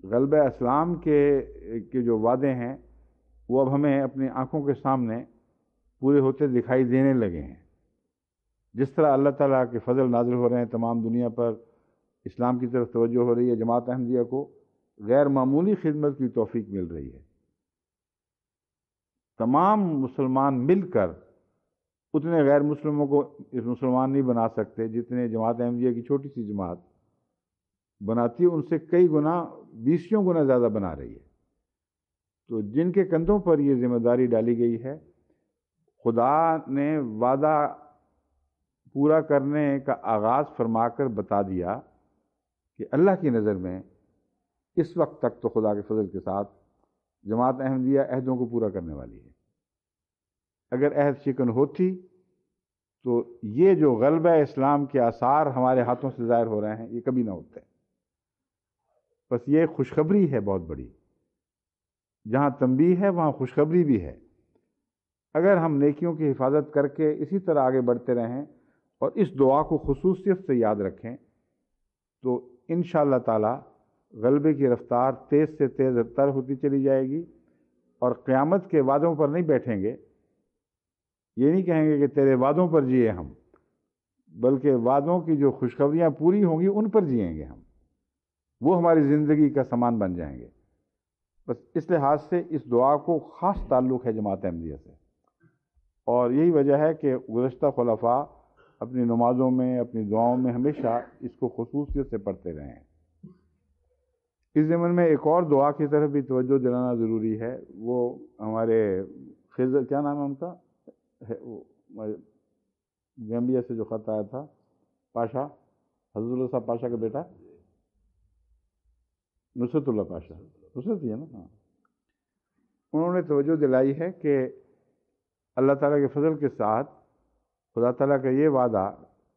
غلبہ اسلام کے جو وعدے ہیں وہ اب ہمیں اپنی آنکھوں کے سامنے پورے ہوتے دکھائی دینے لگے ہیں۔ جس طرح اللہ تعالیٰ کے فضل نازل ہو رہے ہیں تمام دنیا پر، اسلام کی طرف توجہ ہو رہی ہے، جماعت احمدیہ کو غیر معمولی خدمت کی توفیق مل رہی ہے۔ تمام مسلمان مل کر اتنے غیر مسلموں کو مسلمان نہیں بنا سکتے جتنے جماعت احمدیہ کی چھوٹی سی جماعت بناتی ہے، ان سے کئی گنا، بیسیوں گنا زیادہ بنا رہی ہے۔ تو جن کے کندھوں پر یہ ذمہ داری ڈالی گئی ہے، خدا نے وعدہ پورا کرنے کا آغاز فرما کر بتا دیا کہ اللہ کی نظر میں اس وقت تک تو خدا کے فضل کے ساتھ جماعت احمدیہ عہدوں کو پورا کرنے والی ہے۔ اگر عہد شکن ہوتی تو یہ جو غلبہ اسلام کے آثار ہمارے ہاتھوں سے ظاہر ہو رہے ہیں یہ کبھی نہ ہوتے۔ بس یہ خوشخبری ہے بہت بڑی، جہاں تنبیہ ہے وہاں خوشخبری بھی ہے۔ اگر ہم نیکیوں کی حفاظت کر کے اسی طرح آگے بڑھتے رہیں اور اس دعا کو خصوصیت سے یاد رکھیں تو انشاءاللہ تعالی غلبے کی رفتار تیز سے تیز تر ہوتی چلی جائے گی، اور قیامت کے وعدوں پر نہیں بیٹھیں گے، یہ نہیں کہیں گے کہ تیرے وعدوں پر جیے ہم، بلکہ وعدوں کی جو خوشخبریاں پوری ہوں گی ان پر جئیں گے ہم، وہ ہماری زندگی کا سامان بن جائیں گے۔ بس اس لحاظ سے اس دعا کو خاص تعلق ہے جماعت احمدیہ سے، اور یہی وجہ ہے کہ گزشتہ خلفاء اپنی نمازوں میں، اپنی دعاؤں میں ہمیشہ اس کو خصوصیت سے پڑھتے رہے ہیں۔ اس ضمن میں ایک اور دعا کی طرف بھی توجہ دلانا ضروری ہے۔ وہ ہمارے خضر، کیا نام ہے ان کا، گیمبیا سے جو خط آیا تھا، پاشا، حضرت اللہ صاحب پاشا کا بیٹا، نصرت اللہ پاشا، نصرت ہی ہے نا، ہاں، انہوں نے توجہ دلائی ہے کہ اللہ تعالیٰ کے فضل کے ساتھ خدا تعالیٰ کا یہ وعدہ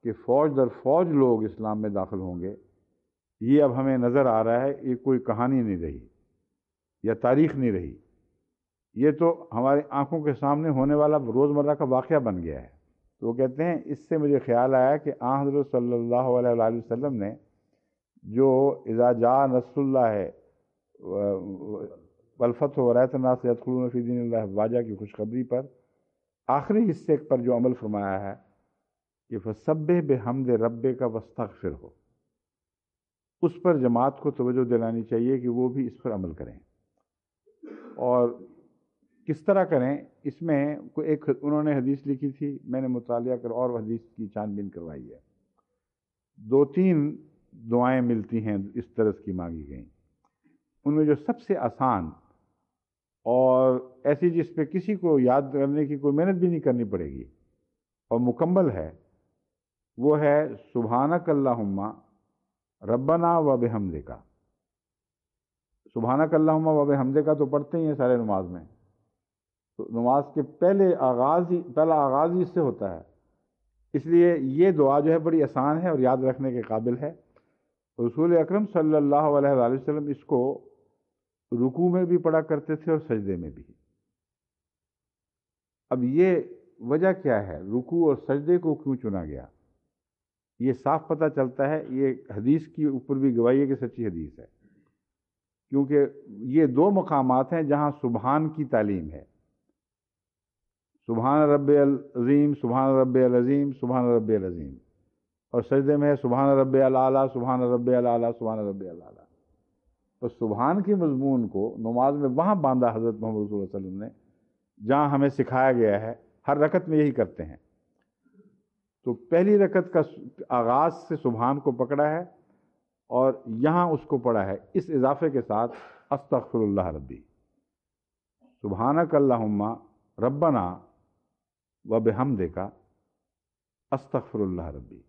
کہ فوج در فوج لوگ اسلام میں داخل ہوں گے، یہ اب ہمیں نظر آ رہا ہے، یہ کوئی کہانی نہیں رہی یا تاریخ نہیں رہی، یہ تو ہماری آنکھوں کے سامنے ہونے والا روزمرہ کا واقعہ بن گیا ہے۔ تو وہ کہتے ہیں اس سے مجھے خیال آیا کہ آن حضرت صلی اللہ علیہ وآلہ وسلم نے جو اذا جاء نصر اللہ والفتح ورأیت الناس یدخلون فی دین اللہ افواجا کی خوشخبری پر آخری حصے پر جو عمل فرمایا ہے کہ فسبح بحمد ربک واستغفرہ، اس پر جماعت کو توجہ دلانی چاہیے کہ وہ بھی اس پر عمل کریں۔ اور کس طرح کریں، اس میں ایک انہوں نے حدیث لکھی تھی، میں نے مطالعہ کر اور حدیث کی چھان بین کروائی ہے، 2-3 دعائیں ملتی ہیں اس طرز کی مانگی گئیں، ان میں جو سب سے آسان اور ایسی جس پہ کسی کو یاد کرنے کی کوئی محنت بھی نہیں کرنی پڑے گی اور مکمل ہے، وہ ہے سبحانک اللہم ربنا و بحمدک، سبحانک اللہم و بحمدک تو پڑھتے ہی ہیں سارے نماز میں، تو نماز کے پہلا آغاز ہی اس سے ہوتا ہے، اس لیے یہ دعا جو ہے بڑی آسان ہے اور یاد رکھنے کے قابل ہے۔ رسول اکرم صلی اللہ علیہ وآلہ وسلم اس کو رکوع میں بھی پڑھا کرتے تھے اور سجدے میں بھی۔ اب یہ وجہ کیا ہے، رکوع اور سجدے کو کیوں چنا گیا؟ یہ صاف پتہ چلتا ہے، یہ حدیث کی اوپر بھی گواہی ہے کہ سچی حدیث ہے، کیونکہ یہ دو مقامات ہیں جہاں سبحان کی تعلیم ہے، سبحان رب العظیم، سبحان رب العظیم، سبحان رب العظیم، اور سجدے میں ہے سبحان رب الاعلیٰ، سبحان رب الاعلیٰ، سبحان رب الاعلیٰ۔ تو سبحان کے مضمون کو نماز میں وہاں باندھا حضرت محمد صلی اللہ علیہ وسلم نے جہاں ہمیں سکھایا گیا ہے، ہر رکعت میں یہی کرتے ہیں۔ تو پہلی رکعت کا آغاز سے سبحان کو پکڑا ہے اور یہاں اس کو پڑھا ہے، اس اضافے کے ساتھ استغفر اللہ ربی، سبحانک اللہم ربنا و بحمدک استغفر اللہ ربی۔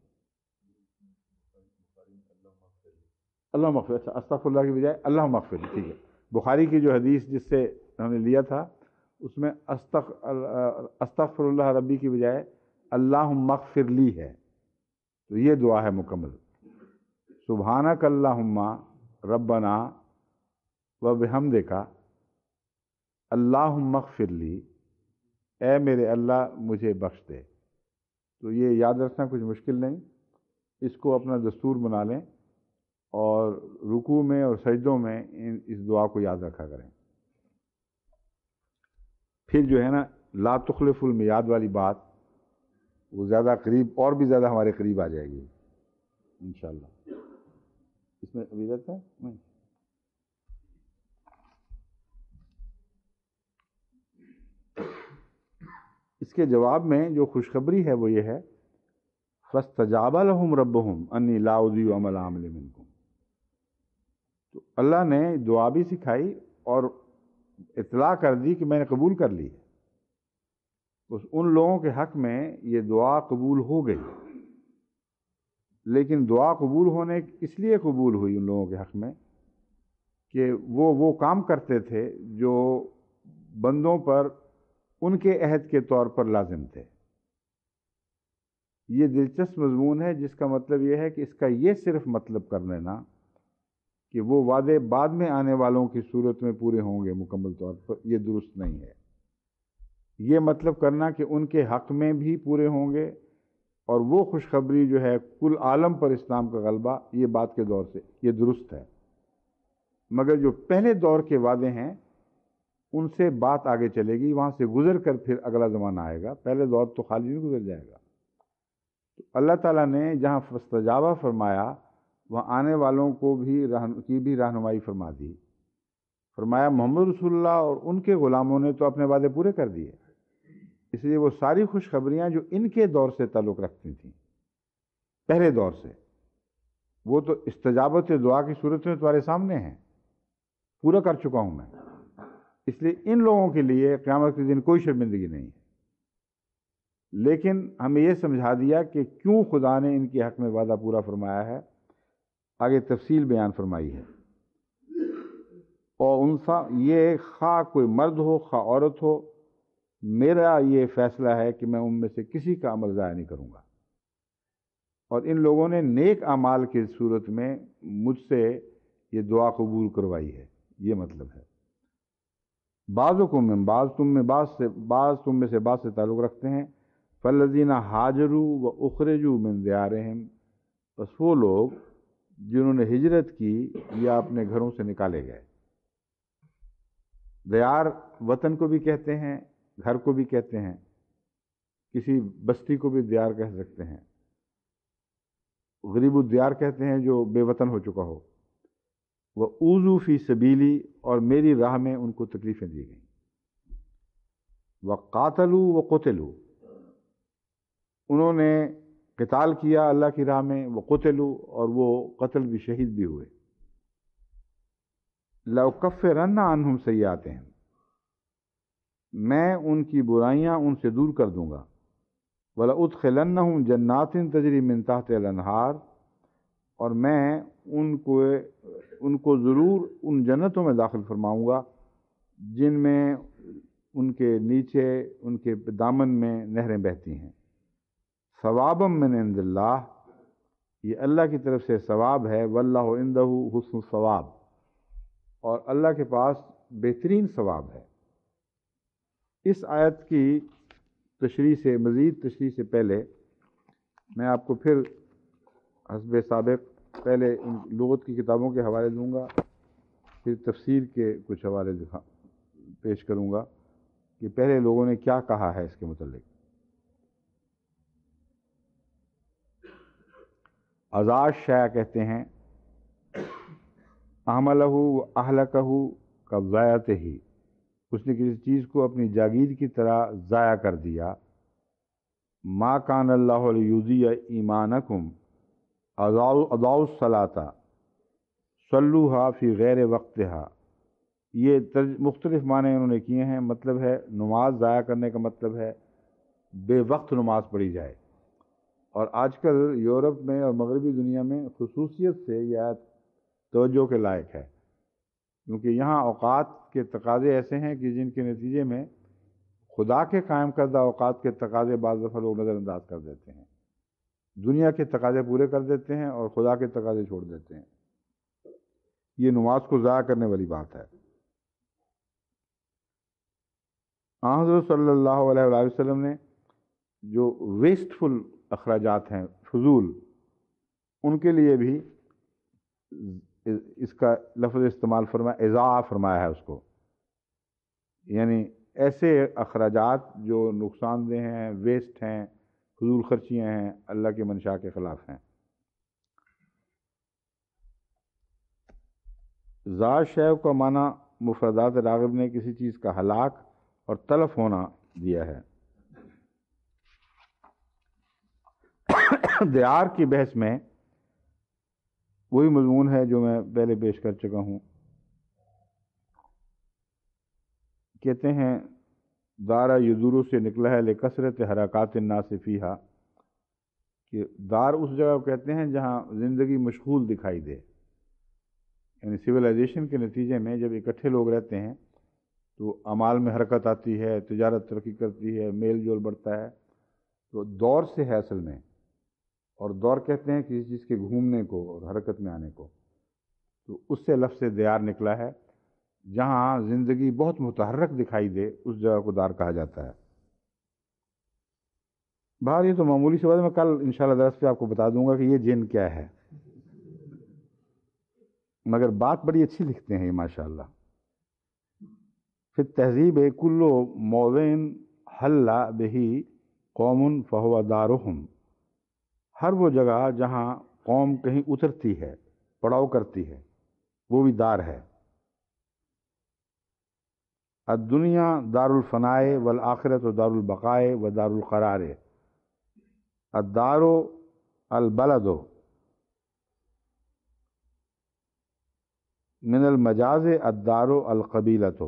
اللہم اغفر، اچھا استغفر اللہ کی بجائے اللہم اغفر، ٹھیک ہے۔ بخاری کی جو حدیث جس سے ہم نے لیا تھا اس میں استغفر اللہ ربی کی بجائے اللہم اغفر لی ہے، تو یہ دعا ہے مکمل، سبحانک اللہم ربنا و بحمدک اللہم اغفر لی، اے میرے اللہ مجھے بخش دے۔ تو یہ یاد رکھنا کچھ مشکل نہیں، اس کو اپنا دستور بنا لیں اور رکوع میں اور سجدوں میں اس دعا کو یاد رکھا کریں۔ پھر جو ہے نا لا تخلف المیعاد والی بات، وہ زیادہ قریب، اور بھی زیادہ ہمارے قریب آ جائے گی انشاءاللہ۔ اس میں ابیدت ہے نہیں؟ اس کے جواب میں جو خوشخبری ہے وہ یہ ہے فَاسْتَجَابَ لَهُمْ رَبُّهُمْ أَنِّي لَا أُضِيعُ عَمَلَ عَامِلٍ مِّنكُمْ، تو اللہ نے دعا بھی سکھائی اور اطلاع کر دی کہ میں نے قبول کر لی ہے، ان لوگوں کے حق میں یہ دعا قبول ہو گئی، لیکن دعا قبول ہونے اس لیے قبول ہوئی ان لوگوں کے حق میں کہ وہ کام کرتے تھے جو بندوں پر ان کے عہد کے طور پر لازم تھے۔ یہ دلچسپ مضمون ہے جس کا مطلب یہ ہے کہ اس کا یہ صرف مطلب کر لینا کہ وہ وعدے بعد میں آنے والوں کی صورت میں پورے ہوں گے مکمل طور پر، یہ درست نہیں ہے۔ یہ مطلب کرنا کہ ان کے حق میں بھی پورے ہوں گے، اور وہ خوشخبری جو ہے کل عالم پر اسلام کا غلبہ، یہ بعد کے دور سے، یہ درست ہے، مگر جو پہلے دور کے وعدے ہیں ان سے بات آگے چلے گی، وہاں سے گزر کر پھر اگلا زمانہ آئے گا، پہلے دور تو خالی نہیں گزر جائے گا۔ تو اللہ تعالیٰ نے جہاں فاستجابہ فرمایا وہاں آنے والوں کو بھی رہنمائی فرما دی، فرمایا محمد رسول اللہ اور ان کے غلاموں نے تو اپنے وعدے پورے کر دیے، اس لیے وہ ساری خوشخبریاں جو ان کے دور سے تعلق رکھتی تھیں، پہلے دور سے، وہ تو استجابت دعا کی صورت میں تمہارے سامنے ہیں، پورا کر چکا ہوں میں، اس لیے ان لوگوں کے لیے قیامت کے دن کوئی شرمندگی نہیں ہے۔ لیکن ہمیں یہ سمجھا دیا کہ کیوں خدا نے ان کے حق میں وعدہ پورا فرمایا ہے، آگے تفصیل بیان فرمائی ہے۔ اور انسا، یہ خواہ کوئی مرد ہو خواہ عورت ہو، میرا یہ فیصلہ ہے کہ میں ان میں سے کسی کا عمل ضائع نہیں کروں گا، اور ان لوگوں نے نیک اعمال کی صورت میں مجھ سے یہ دعا قبول کروائی ہے، یہ مطلب ہے۔ بعضکم من بعض، تم میں سے بعض سے تعلق رکھتے ہیں۔ فالذین ہاجروا واخرجوا من دیارہم، بس وہ لوگ جنہوں نے ہجرت کی یا اپنے گھروں سے نکالے گئے۔ دیار وطن کو بھی کہتے ہیں، گھر کو بھی کہتے ہیں، کسی بستی کو بھی دیار کہہ سکتے ہیں۔ غریب الدیار کہتے ہیں جو بے وطن ہو چکا ہو۔ وَأُوذُوا فِي سَبِيلِي، اور میری راہ میں ان کو تکلیفیں دی گئیں۔ وَقَاتَلُوا وَقُتِلُوا، انہوں نے قتال کیا اللہ کی راہ میں، وَقُتِلُوا، اور وہ قتل بھی، شہید بھی ہوئے۔ لَأُكَفِّرَنَّ عَنْهُمْ سَيِّئَاتِهِمْ، میں ان کی برائیاں ان سے دور کر دوں گا۔ وَلَأُدْخِلَنَّهُمْ جَنَّاتٍ تَجْرِي مِن تَحْتِهَا الْأَنْهَارُ، اور میں ان کو ضرور ان جنتوں میں داخل فرماؤں گا جن میں ان کے نیچے ان کے دامن میں نہریں بہتی ہیں. ثوابم من عند اللہ، یہ اللہ کی طرف سے ثواب ہے. واللہ عندہ حسن الثواب، اور اللہ کے پاس بہترین ثواب ہے. اس آیت کی مزید تشریح سے پہلے میں آپ کو پھر حسب سابق پہلے ان لغت کی کتابوں کے حوالے دوں گا، پھر تفسیر کے کچھ حوالے پیش کروں گا کہ پہلے لوگوں نے کیا کہا ہے اس کے متعلق. ازاش شیع کہتے ہیں احملہ و اہلکہ کضایعتہ، اس نے کسی چیز کو اپنی جاگیر کی طرح ضائع کر دیا. ما کان اللہ لیضیع ایمانکم اضاعوا الصلاۃ صلوها فی غیر وقتہا. یہ مختلف معنی انہوں نے کیے ہیں. مطلب ہے نماز ضائع کرنے کا مطلب ہے بے وقت نماز پڑھی جائے. اور آج کل یورپ میں اور مغربی دنیا میں خصوصیت سے یہ آیت توجہ کے لائق ہے، کیونکہ یہاں اوقات کے تقاضے ایسے ہیں کہ جن کے نتیجے میں خدا کے قائم کردہ اوقات کے تقاضے بعض دفعہ لوگ نظر انداز کر دیتے ہیں. دنیا کے تقاضے پورے کر دیتے ہیں اور خدا کے تقاضے چھوڑ دیتے ہیں. یہ نماز کو ضائع کرنے والی بات ہے. حضرت صلی اللہ علیہ وآلہ وسلم نے جو ویسٹفل اخراجات ہیں، فضول، ان کے لیے بھی اس کا لفظ استعمال فرمایا، اضاع فرمایا ہے اس کو. یعنی ایسے اخراجات جو نقصان دہ ہیں، ویسٹ ہیں، فضول خرچیاں ہیں، اللہ کی منشاء کے خلاف ہیں. ضاع شیء کا معنی مفردات راغب نے کسی چیز کا ہلاک اور تلف ہونا دیا ہے. دیار کی بحث میں وہی مضمون ہے جو میں پہلے پیش کر چکا ہوں. کہتے ہیں دارا یدورو سے نکلا ہے لکثرت حرکات الناس فیہا، کہ دار اس جگہ کو کہتے ہیں جہاں زندگی مشغول دکھائی دے. یعنی سویلائزیشن کے نتیجے میں جب اکٹھے لوگ رہتے ہیں تو اعمال میں حرکت آتی ہے، تجارت ترقی کرتی ہے، میل جول بڑھتا ہے. تو دور سے ہے اصل میں، اور دور کہتے ہیں کسی چیز کے گھومنے کو اور حرکت میں آنے کو. تو اس سے لفظ دیار نکلا ہے. جہاں زندگی بہت متحرک دکھائی دے اس جگہ کو دار کہا جاتا ہے. بہر یہ تو معمولی سی بات ہے. میں کل انشاءاللہ درس پہ آپ کو بتا دوں گا کہ یہ جن کیا ہے، مگر بات بڑی اچھی لکھتے ہیں یہ ماشاءاللہ. پھر تہذیب کلو موضع حل بہی قوم فہو دارہم، ہر وہ جگہ جہاں قوم کہیں اترتی ہے، پڑاؤ کرتی ہے، وہ بھی دار ہے. الدنیا دار الفنائے والآخرت دار البقائے و دار القرار. الدار البلد من المجاز الدار القبیلۃ.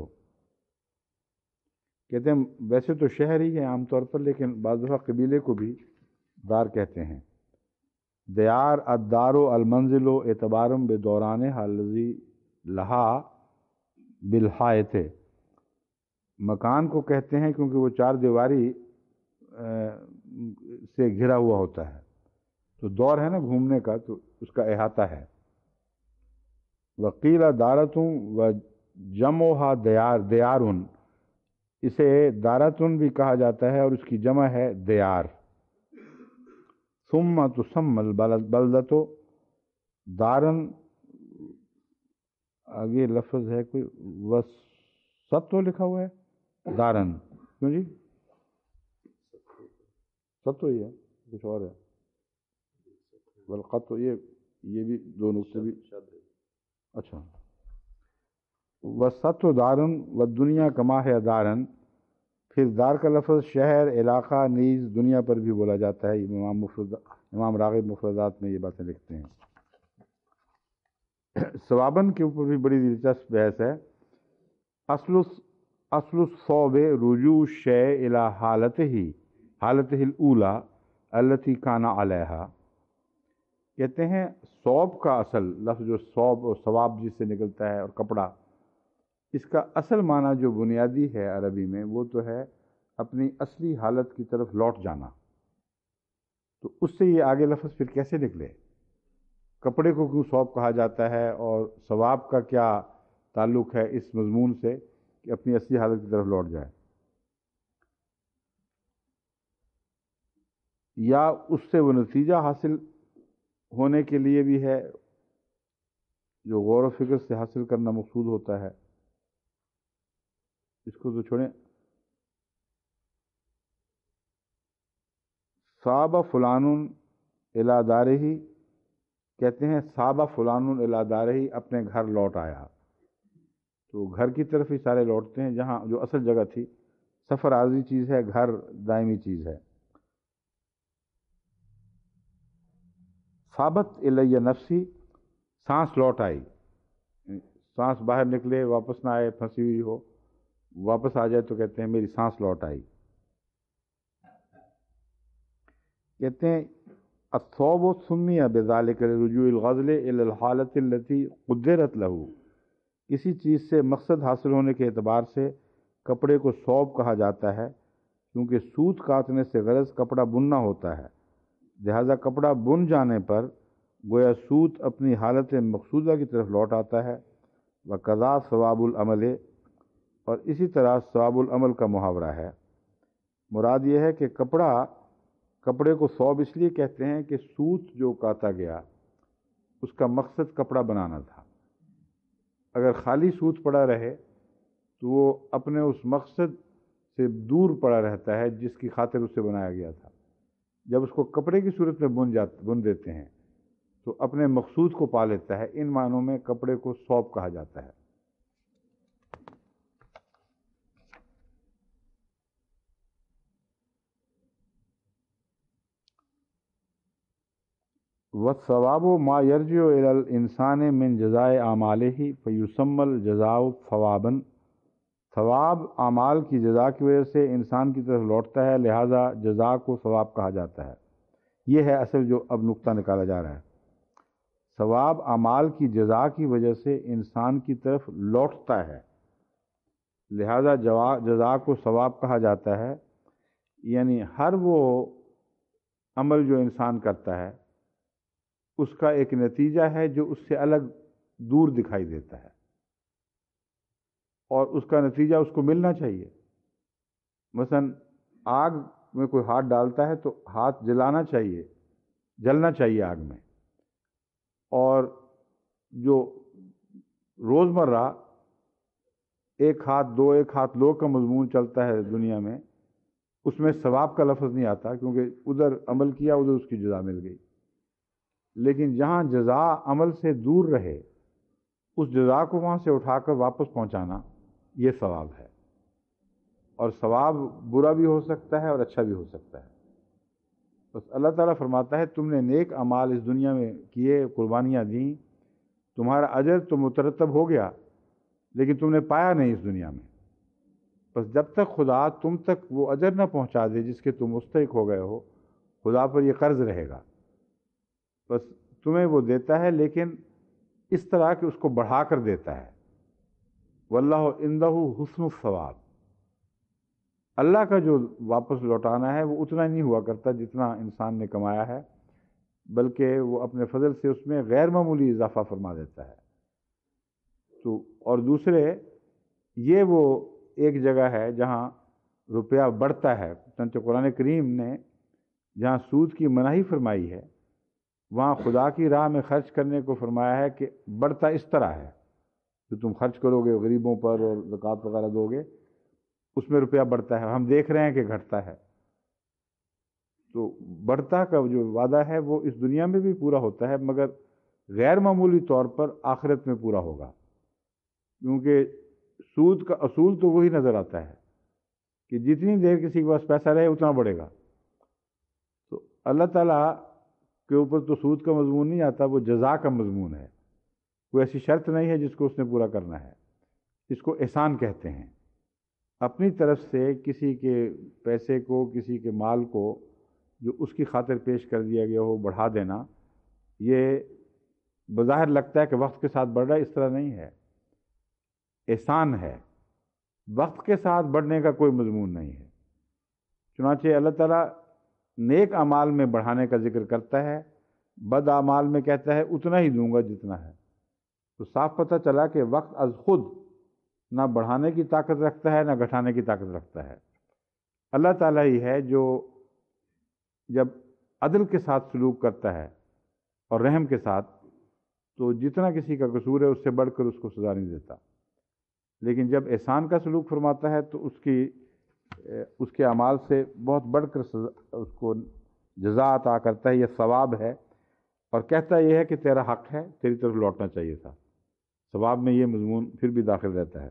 کہتے ہیں ویسے تو شہر ہی ہے عام طور پر، لیکن بعض دفعہ قبیلے کو بھی دار کہتے ہیں. دیار الدار المنزل اعتبارم بدوران الذی لہا بالحائط. مکان کو کہتے ہیں کیونکہ وہ چار دیواری سے گھرا ہوا ہوتا ہے. تو دور ہے نا گھومنے کا، تو اس کا احاطہ ہے. وقیل دارتوں و جمعھا دیارن، اسے دارتن بھی کہا جاتا ہے اور اس کی جمع ہے دیار. ثم تسمى البلدۃ دارن، آگے لفظ ہے کوئی وسطو لکھا ہوا ہے دارن، کیوں جی؟ سطو ہی ہے، کچھ اور ہے. والقط یہ بھی دو نقطے بھی اچھا. وسطو دارن و دنیا کما ہے دارن. پھر دار کا لفظ شہر، علاقہ، نیز دنیا پر بھی بولا جاتا ہے. امام راغب مفردات میں یہ باتیں لکھتے ہیں. ثوابن کے اوپر بھی بڑی دلچسپ بحث ہے. اصل الصوب رجوع الشیء الی حالتہ الاولی التی کان علیہا. کہتے ہیں صوب کا اصل لفظ جو صوب اور ثواب جس سے نکلتا ہے اور کپڑا، اس کا اصل معنی جو بنیادی ہے عربی میں وہ تو ہے اپنی اصلی حالت کی طرف لوٹ جانا۔ تو اس سے یہ آگے لفظ پھر کیسے نکلے؟ کپڑے کو کیوں صوب کہا جاتا ہے اور ثواب کا کیا تعلق ہے اس مضمون سے کہ اپنی اصلی حالت کی طرف لوٹ جائے؟ یا اس سے وہ نتیجہ حاصل ہونے کے لیے بھی ہے جو غور و فکر سے حاصل کرنا مقصود ہوتا ہے؟ اس کو تو چھوڑیں۔ صاب فلان الی دارہ، کہتے ہیں صاب فلان الی دارہ، اپنے گھر لوٹ آیا۔ تو گھر کی طرف ہی سارے لوٹتے ہیں، جہاں جو اصل جگہ تھی۔ سفر عارضی چیز ہے، گھر دائمی چیز ہے۔ صابت الی نفسی، سانس لوٹ آئی، سانس باہر نکلے واپس نہ آئے، پھنسی ہوئی ہو واپس آ جائے تو کہتے ہیں میری سانس لوٹ آئی۔ کہتے ہیں الثوب سمی بذلک لرجوع الغزل الی الحالۃ التي قدرت له، کسی چیز سے مقصد حاصل ہونے کے اعتبار سے کپڑے کو ثوب کہا جاتا ہے، کیونکہ سوت کاٹنے سے غرض کپڑا بننا ہوتا ہے، لہذا کپڑا بن جانے پر گویا سوت اپنی حالت مقصودہ کی طرف لوٹ آتا ہے۔ وقضا ثواب العمل، اور اسی طرح ثواب العمل کا محاورہ ہے۔ مراد یہ ہے کہ کپڑے کو ثوب اس لیے کہتے ہیں کہ سوت جو کاتا گیا اس کا مقصد کپڑا بنانا تھا۔ اگر خالی سوت پڑا رہے تو وہ اپنے اس مقصد سے دور پڑا رہتا ہے جس کی خاطر اسے بنایا گیا تھا۔ جب اس کو کپڑے کی صورت میں بن دیتے ہیں تو اپنے مقصود کو پا لیتا ہے۔ ان معنوں میں کپڑے کو ثوب کہا جاتا ہے۔ والثواب ما یرجع الی الانسان من جزاء اعمالہ فیسمی الجزاء ثوابا، ثواب اعمال کی جزا کی وجہ سے انسان کی طرف لوٹتا ہے، لہذا جزا کو ثواب کہا جاتا ہے۔ یہ ہے اصل جو اب نقطہ نکالا جا رہا ہے۔ ثواب اعمال کی جزا کی وجہ سے انسان کی طرف لوٹتا ہے، لہذا جزا کو ثواب کہا جاتا ہے۔ یعنی ہر وہ عمل جو انسان کرتا ہے اس کا ایک نتیجہ ہے جو اس سے الگ دور دکھائی دیتا ہے، اور اس کا نتیجہ اس کو ملنا چاہیے۔ مثلا آگ میں کوئی ہاتھ ڈالتا ہے تو ہاتھ جلانا چاہیے، جلنا چاہیے آگ میں۔ اور جو روزمرہ ایک ہاتھ دو کا مضمون چلتا ہے دنیا میں، اس میں ثواب کا لفظ نہیں آتا، کیونکہ ادھر عمل کیا ادھر اس کی جزا مل گئی۔ لیکن جہاں جزا عمل سے دور رہے اس جزا کو وہاں سے اٹھا کر واپس پہنچانا، یہ ثواب ہے۔ اور ثواب برا بھی ہو سکتا ہے اور اچھا بھی ہو سکتا ہے۔ بس اللہ تعالیٰ فرماتا ہے تم نے نیک اعمال اس دنیا میں کیے، قربانیاں دیں، تمہارا اجر تو مترتب ہو گیا، لیکن تم نے پایا نہیں اس دنیا میں۔ بس جب تک خدا تم تک وہ اجر نہ پہنچا دے جس کے تم مستحق ہو گئے ہو، خدا پر یہ قرض رہے گا۔ بس تمہیں وہ دیتا ہے، لیکن اس طرح کہ اس کو بڑھا کر دیتا ہے۔ واللہ عندہ حسن الثواب، اللہ کا جو واپس لوٹانا ہے وہ اتنا نہیں ہوا کرتا جتنا انسان نے کمایا ہے، بلکہ وہ اپنے فضل سے اس میں غیر معمولی اضافہ فرما دیتا ہے۔ تو اور دوسرے یہ وہ ایک جگہ ہے جہاں روپیہ بڑھتا ہے۔ چنانچہ قرآن کریم نے جہاں سود کی مناہی فرمائی ہے وہاں خدا کی راہ میں خرچ کرنے کو فرمایا ہے کہ بڑھتا اس طرح ہے، جو تم خرچ کرو گے غریبوں پر اور زکوٰۃ وغیرہ دو گے اس میں روپیہ بڑھتا ہے۔ ہم دیکھ رہے ہیں کہ گھٹتا ہے۔ تو بڑھتا کا جو وعدہ ہے وہ اس دنیا میں بھی پورا ہوتا ہے، مگر غیر معمولی طور پر آخرت میں پورا ہوگا، کیونکہ سود کا اصول تو وہی نظر آتا ہے کہ جتنی دیر کسی کے پاس پیسہ رہے اتنا بڑھے گا۔ تو اللہ تعالیٰ کے اوپر تو سود کا مضمون نہیں آتا، وہ جزا کا مضمون ہے۔ کوئی ایسی شرط نہیں ہے جس کو اس نے پورا کرنا ہے۔ اس کو احسان کہتے ہیں۔ اپنی طرف سے کسی کے پیسے کو، کسی کے مال کو جو اس کی خاطر پیش کر دیا گیا ہو بڑھا دینا، یہ بظاہر لگتا ہے کہ وقت کے ساتھ بڑھ رہا ہے، اس طرح نہیں ہے، احسان ہے، وقت کے ساتھ بڑھنے کا کوئی مضمون نہیں ہے۔ چنانچہ اللہ تعالیٰ نیک اعمال میں بڑھانے کا ذکر کرتا ہے، بد اعمال میں کہتا ہے اتنا ہی دوں گا جتنا ہے۔ تو صاف پتہ چلا کہ وقت از خود نہ بڑھانے کی طاقت رکھتا ہے نہ گھٹانے کی طاقت رکھتا ہے۔ اللہ تعالیٰ ہی ہے جو جب عدل کے ساتھ سلوک کرتا ہے اور رحم کے ساتھ، تو جتنا کسی کا قصور ہے اس سے بڑھ کر اس کو سزا نہیں دیتا، لیکن جب احسان کا سلوک فرماتا ہے تو اس کے اعمال سے بہت بڑھ کر اس کو جزا عطا کرتا ہے، یہ ثواب ہے، اور کہتا یہ ہے کہ تیرا حق ہے، تیری طرف لوٹنا چاہیے تھا۔ ثواب میں یہ مضمون پھر بھی داخل رہتا ہے۔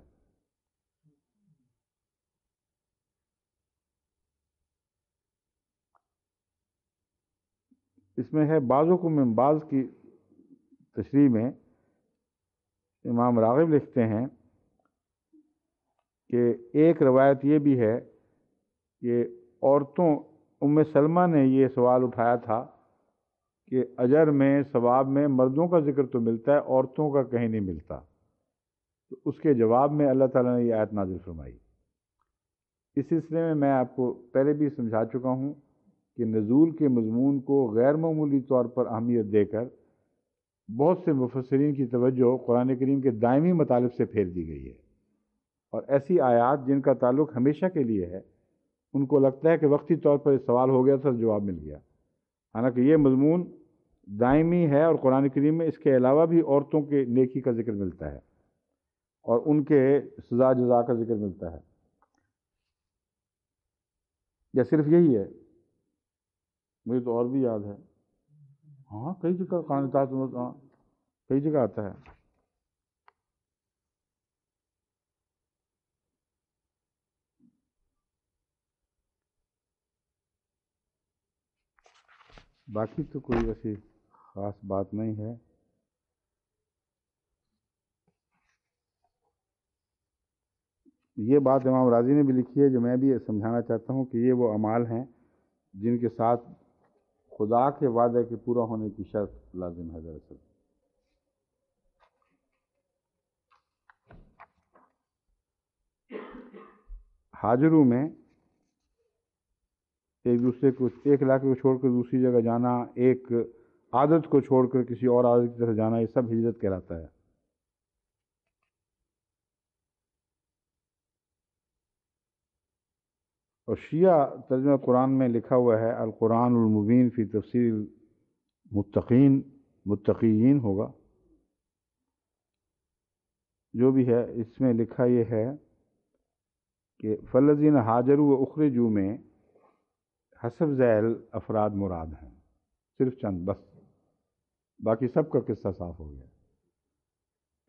اس میں ہے بعضوں کو من بعض کی تشریح میں امام راغب لکھتے ہیں کہ ایک روایت یہ بھی ہے کہ عورتوں، ام سلمہ نے یہ سوال اٹھایا تھا کہ اجر میں، ثواب میں مردوں کا ذکر تو ملتا ہے، عورتوں کا کہیں نہیں ملتا، تو اس کے جواب میں اللہ تعالیٰ نے یہ آیت نازل فرمائی۔ اس سلسلے میں میں آپ کو پہلے بھی سمجھا چکا ہوں کہ نزول کے مضمون کو غیر معمولی طور پر اہمیت دے کر بہت سے مفسرین کی توجہ قرآن کریم کے دائمی مطالب سے پھیر دی گئی ہے، اور ایسی آیات جن کا تعلق ہمیشہ کے لیے ہے ان کو لگتا ہے کہ وقتی طور پر سوال ہو گیا تھا، جواب مل گیا، حالانکہ یہ مضمون دائمی ہے، اور قرآن کریم میں اس کے علاوہ بھی عورتوں کے نیکی کا ذکر ملتا ہے اور ان کے سزا جزا کا ذکر ملتا ہے۔ یا صرف یہی ہے؟ مجھے تو اور بھی یاد ہے، ہاں کئی جگہ قانتات، ہاں کئی جگہ آتا ہے۔ باقی تو کوئی ایسی خاص بات نہیں ہے۔ یہ بات امام راضی نے بھی لکھی ہے جو میں بھی سمجھانا چاہتا ہوں کہ یہ وہ اعمال ہیں جن کے ساتھ خدا کے وعدے کے پورا ہونے کی شرط لازم ہے۔ دراصل ہاجروں میں ایک دوسرے کو، ایک علاقے کو چھوڑ کر دوسری جگہ جانا، ایک عادت کو چھوڑ کر کسی اور عادت کی طرف جانا، یہ سب ہجرت کہلاتا ہے۔ اور شیعہ ترجمہ قرآن میں لکھا ہوا ہے القرآن المبین فی تفسیر متقین ہوگا، جو بھی ہے اس میں لکھا یہ ہے کہ فالذین ہاجروا و اخرجوا میں حسب ذیل افراد مراد ہیں، صرف چند بس، باقی سب کا قصہ صاف ہو گیا۔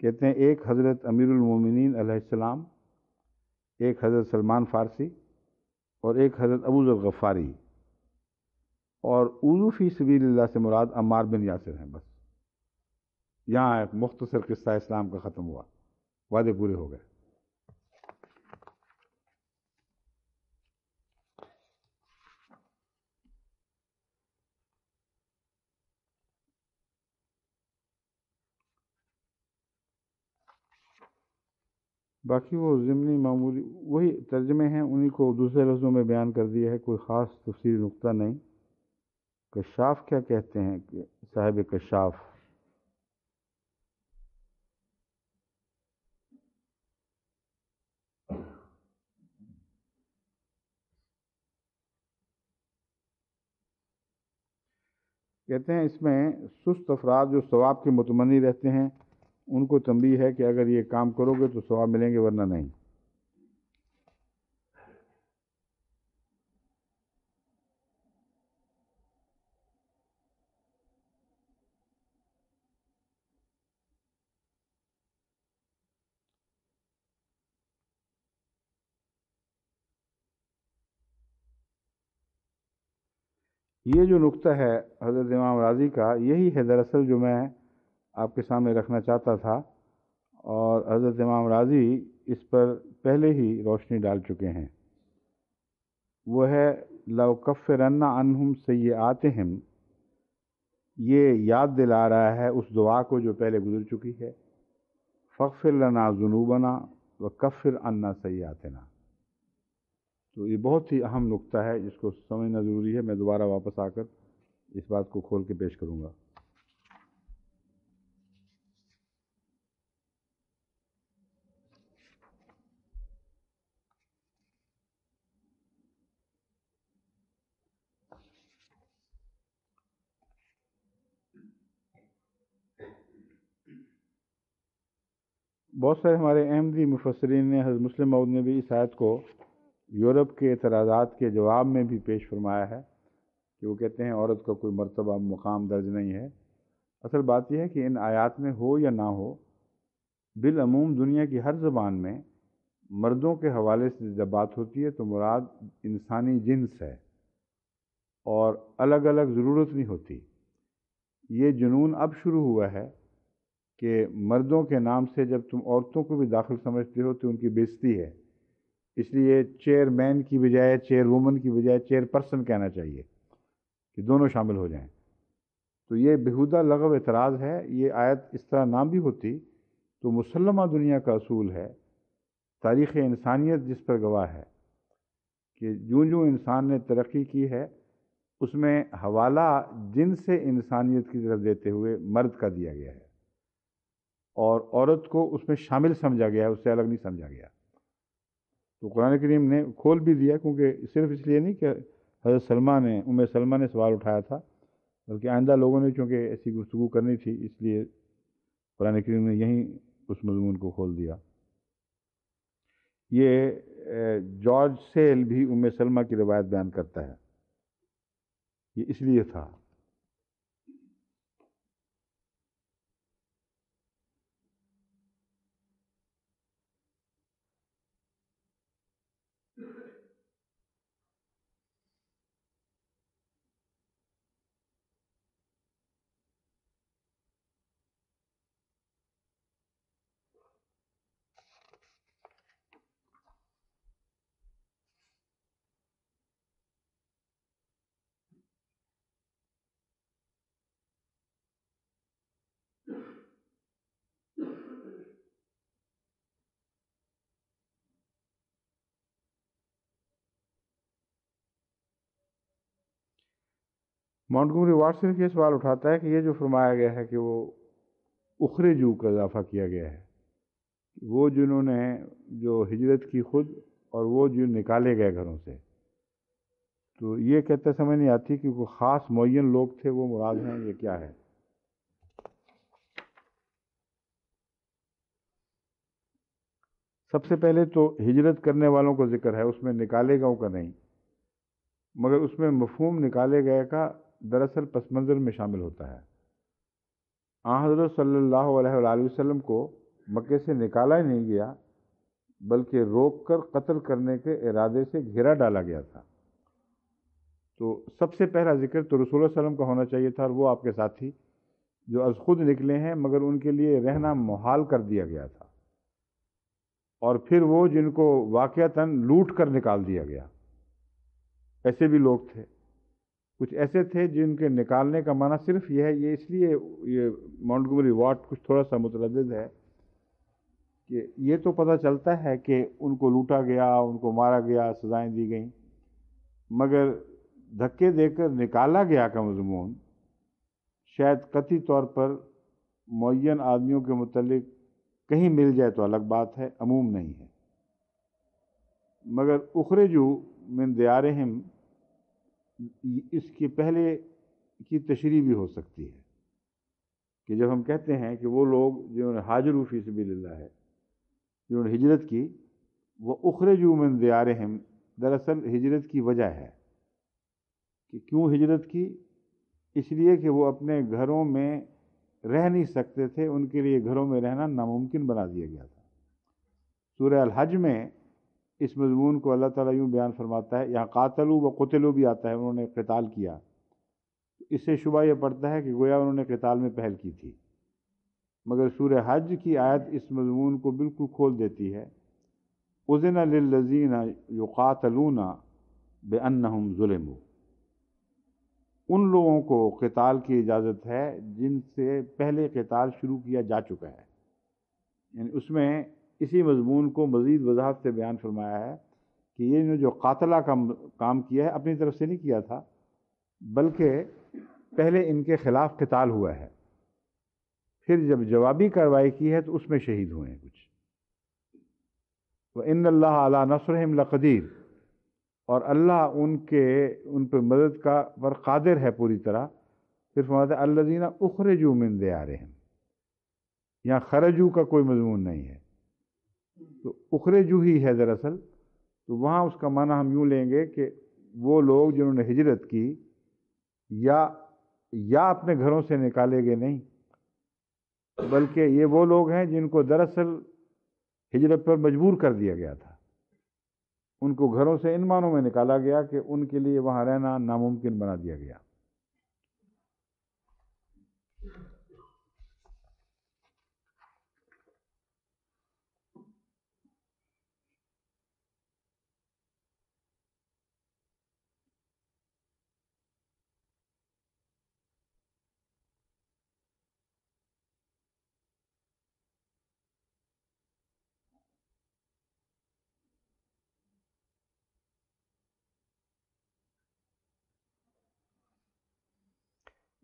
کہتے ہیں ایک حضرت امیر المومنین علیہ السلام، ایک حضرت سلمان فارسی، اور ایک حضرت ابو ذر غفاری، اور اوذو فی سبیل اللہ سے مراد عمار بن یاسر ہیں۔ بس یہاں ایک مختصر قصہ اسلام کا ختم ہوا، وعدے پورے ہو گئے۔ باقی وہ ضمنی معمولی وہی ترجمے ہیں، انہی کو دوسرے لفظوں میں بیان کر دیا ہے، کوئی خاص تفصیلی نقطہ نہیں۔ کشاف کیا کہتے ہیں کہ صاحب کشاف؟ کہتے ہیں اس میں سست افراد جو ثواب کے متمنی رہتے ہیں ان کو تنبیہ ہے کہ اگر یہ کام کرو گے تو ثواب ملیں گے، ورنہ نہیں۔ یہ جو نقطہ ہے حضرت امام راضی کا، یہی ہے دراصل جو میں آپ کے سامنے رکھنا چاہتا تھا، اور حضرت امام راضی اس پر پہلے ہی روشنی ڈال چکے ہیں۔ وہ ہے لَوْ كَفِّرَنَّ عَنْهُمْ سَيِّئَاتِهِمْ، یہ یاد دلا رہا ہے اس دعا کو جو پہلے گزر چکی ہے، فاغفر لنا ذنوبنا وکفر عنا سیئاتنا۔ تو یہ بہت ہی اہم نقطہ ہے، جس کو سمجھنا ضروری ہے۔ میں دوبارہ واپس آ کر اس بات کو کھول کے پیش کروں گا۔ بہت سارے ہمارے احمدی مفسرین نے، حضرت مسلم موعود نے بھی اس آیت کو یورپ کے اعتراضات کے جواب میں بھی پیش فرمایا ہے، کہ وہ کہتے ہیں عورت کا کوئی مرتبہ مقام درج نہیں ہے۔ اصل بات یہ ہے کہ ان آیات میں ہو یا نہ ہو، بالعموم دنیا کی ہر زبان میں مردوں کے حوالے سے جب بات ہوتی ہے تو مراد انسانی جنس ہے، اور الگ الگ ضرورت نہیں ہوتی۔ یہ جنون اب شروع ہوا ہے کہ مردوں کے نام سے جب تم عورتوں کو بھی داخل سمجھتے ہو تو ان کی بےزتی ہے، اس لیے چیئر مین کی بجائے، چیئر وومن کی بجائے چیئر پرسن کہنا چاہیے، کہ دونوں شامل ہو جائیں۔ تو یہ بےہودہ لغو اعتراض ہے۔ یہ آیت اس طرح نہ بھی ہوتی تو مسلمہ دنیا کا اصول ہے، تاریخ انسانیت جس پر گواہ ہے، کہ جوں جوں انسان نے ترقی کی ہے، اس میں حوالہ جنس انسانیت کی طرف دیتے ہوئے مرد کا دیا گیا ہے، اور عورت کو اس میں شامل سمجھا گیا ہے، اس سے الگ نہیں سمجھا گیا۔ تو قرآن کریم نے کھول بھی دیا، کیونکہ صرف اس لیے نہیں کہ حضرت سلمہ نے، ام سلمہ نے سوال اٹھایا تھا، بلکہ آئندہ لوگوں نے چونکہ ایسی گفتگو کرنی تھی، اس لیے قرآن کریم نے یہیں اس مضمون کو کھول دیا۔ یہ جارج سیل بھی ام سلمہ کی روایت بیان کرتا ہے، یہ اس لیے تھا۔ مونٹگومری واٹ صرف یہ سوال اٹھاتا ہے کہ یہ جو فرمایا گیا ہے کہ وہ اخرجو کا اضافہ کیا گیا ہے، وہ جنہوں نے جو ہجرت کی خود، اور وہ جو نکالے گئے گھروں سے، تو یہ کہتے سمجھ نہیں آتی کہ وہ خاص معین لوگ تھے، وہ مراد ہیں، یہ کیا ہے؟ سب سے پہلے تو ہجرت کرنے والوں کو ذکر ہے، اس میں نکالے گئوں کا نہیں، مگر اس میں مفہوم نکالے گئے کا دراصل پس منظر میں شامل ہوتا ہے۔ آن حضرت صلی اللہ علیہ وآلہ وسلم کو مکے سے نکالا ہی نہیں گیا، بلکہ روک کر قتل کرنے کے ارادے سے گھیرا ڈالا گیا تھا۔ تو سب سے پہلا ذکر تو رسول اللہ علیہ وسلم کا ہونا چاہیے تھا، اور وہ آپ کے ساتھی جو از خود نکلے ہیں، مگر ان کے لیے رہنا محال کر دیا گیا تھا، اور پھر وہ جن کو واقعتاً لوٹ کر نکال دیا گیا، ایسے بھی لوگ تھے۔ کچھ ایسے تھے جن کے نکالنے کا معنی صرف یہ ہے، یہ اس لیے یہ مونٹگومری واٹ کچھ تھوڑا سا متردد ہے کہ یہ تو پتہ چلتا ہے کہ ان کو لوٹا گیا، ان کو مارا گیا، سزائیں دی گئیں، مگر دھکے دے کر نکالا گیا کا مضمون شاید قطعی طور پر معین آدمیوں کے متعلق کہیں مل جائے تو الگ بات ہے، عموم نہیں ہے۔ مگر اخرجو من دیارہم، اس کے پہلے کی تشریح بھی ہو سکتی ہے، کہ جب ہم کہتے ہیں کہ وہ لوگ جنہوں نے ہاجروا فی سبیل اللہ ہے، جنہوں نے ہجرت کی، وہ اخرجوا من دیارہم، دراصل ہجرت کی وجہ ہے کہ کیوں ہجرت کی؟ اس لیے کہ وہ اپنے گھروں میں رہ نہیں سکتے تھے، ان کے لیے گھروں میں رہنا ناممکن بنا دیا گیا تھا۔ سورہ الحج میں اس مضمون کو اللہ تعالیٰ یوں بیان فرماتا ہے، یہاں قاتلوا و قتلوا بھی آتا ہے، انہوں نے قتال کیا، اس سے شبہ یہ پڑتا ہے کہ گویا انہوں نے قتال میں پہل کی تھی، مگر سورہ حج کی آیت اس مضمون کو بالکل کھول دیتی ہے۔ اذن للذین یقاتلون بانہم ظلموا، ان لوگوں کو قتال کی اجازت ہے جن سے پہلے قتال شروع کیا جا چکا ہے. یعنی اس میں اسی مضمون کو مزید وضاحت سے بیان فرمایا ہے کہ یہ جو قاتلہ کا کام کیا ہے اپنی طرف سے نہیں کیا تھا، بلکہ پہلے ان کے خلاف قتال ہوا ہے، پھر جب جوابی کارروائی کی ہے تو اس میں شہید ہوئے ہیں کچھ. وَإِنَّ اللَّهَ عَلَىٰ نَصْرِهِمْ لَقَدِيرٌ، اور اللہ ان پہ مدد کا پر قادر ہے پوری طرح. پھر فرماتا ہے الَّذِينَ أُخْرِجُوا مِن دِيَارِهِمْ، یہاں خرجو کا کوئی مضمون نہیں ہے، تو اخرجو ہی ہے دراصل. تو وہاں اس کا معنی ہم یوں لیں گے کہ وہ لوگ جنہوں نے ہجرت کی یا اپنے گھروں سے نکالے گئے نہیں، بلکہ یہ وہ لوگ ہیں جن کو دراصل ہجرت پر مجبور کر دیا گیا تھا. ان کو گھروں سے ان معنوں میں نکالا گیا کہ ان کے لیے وہاں رہنا ناممکن بنا دیا گیا.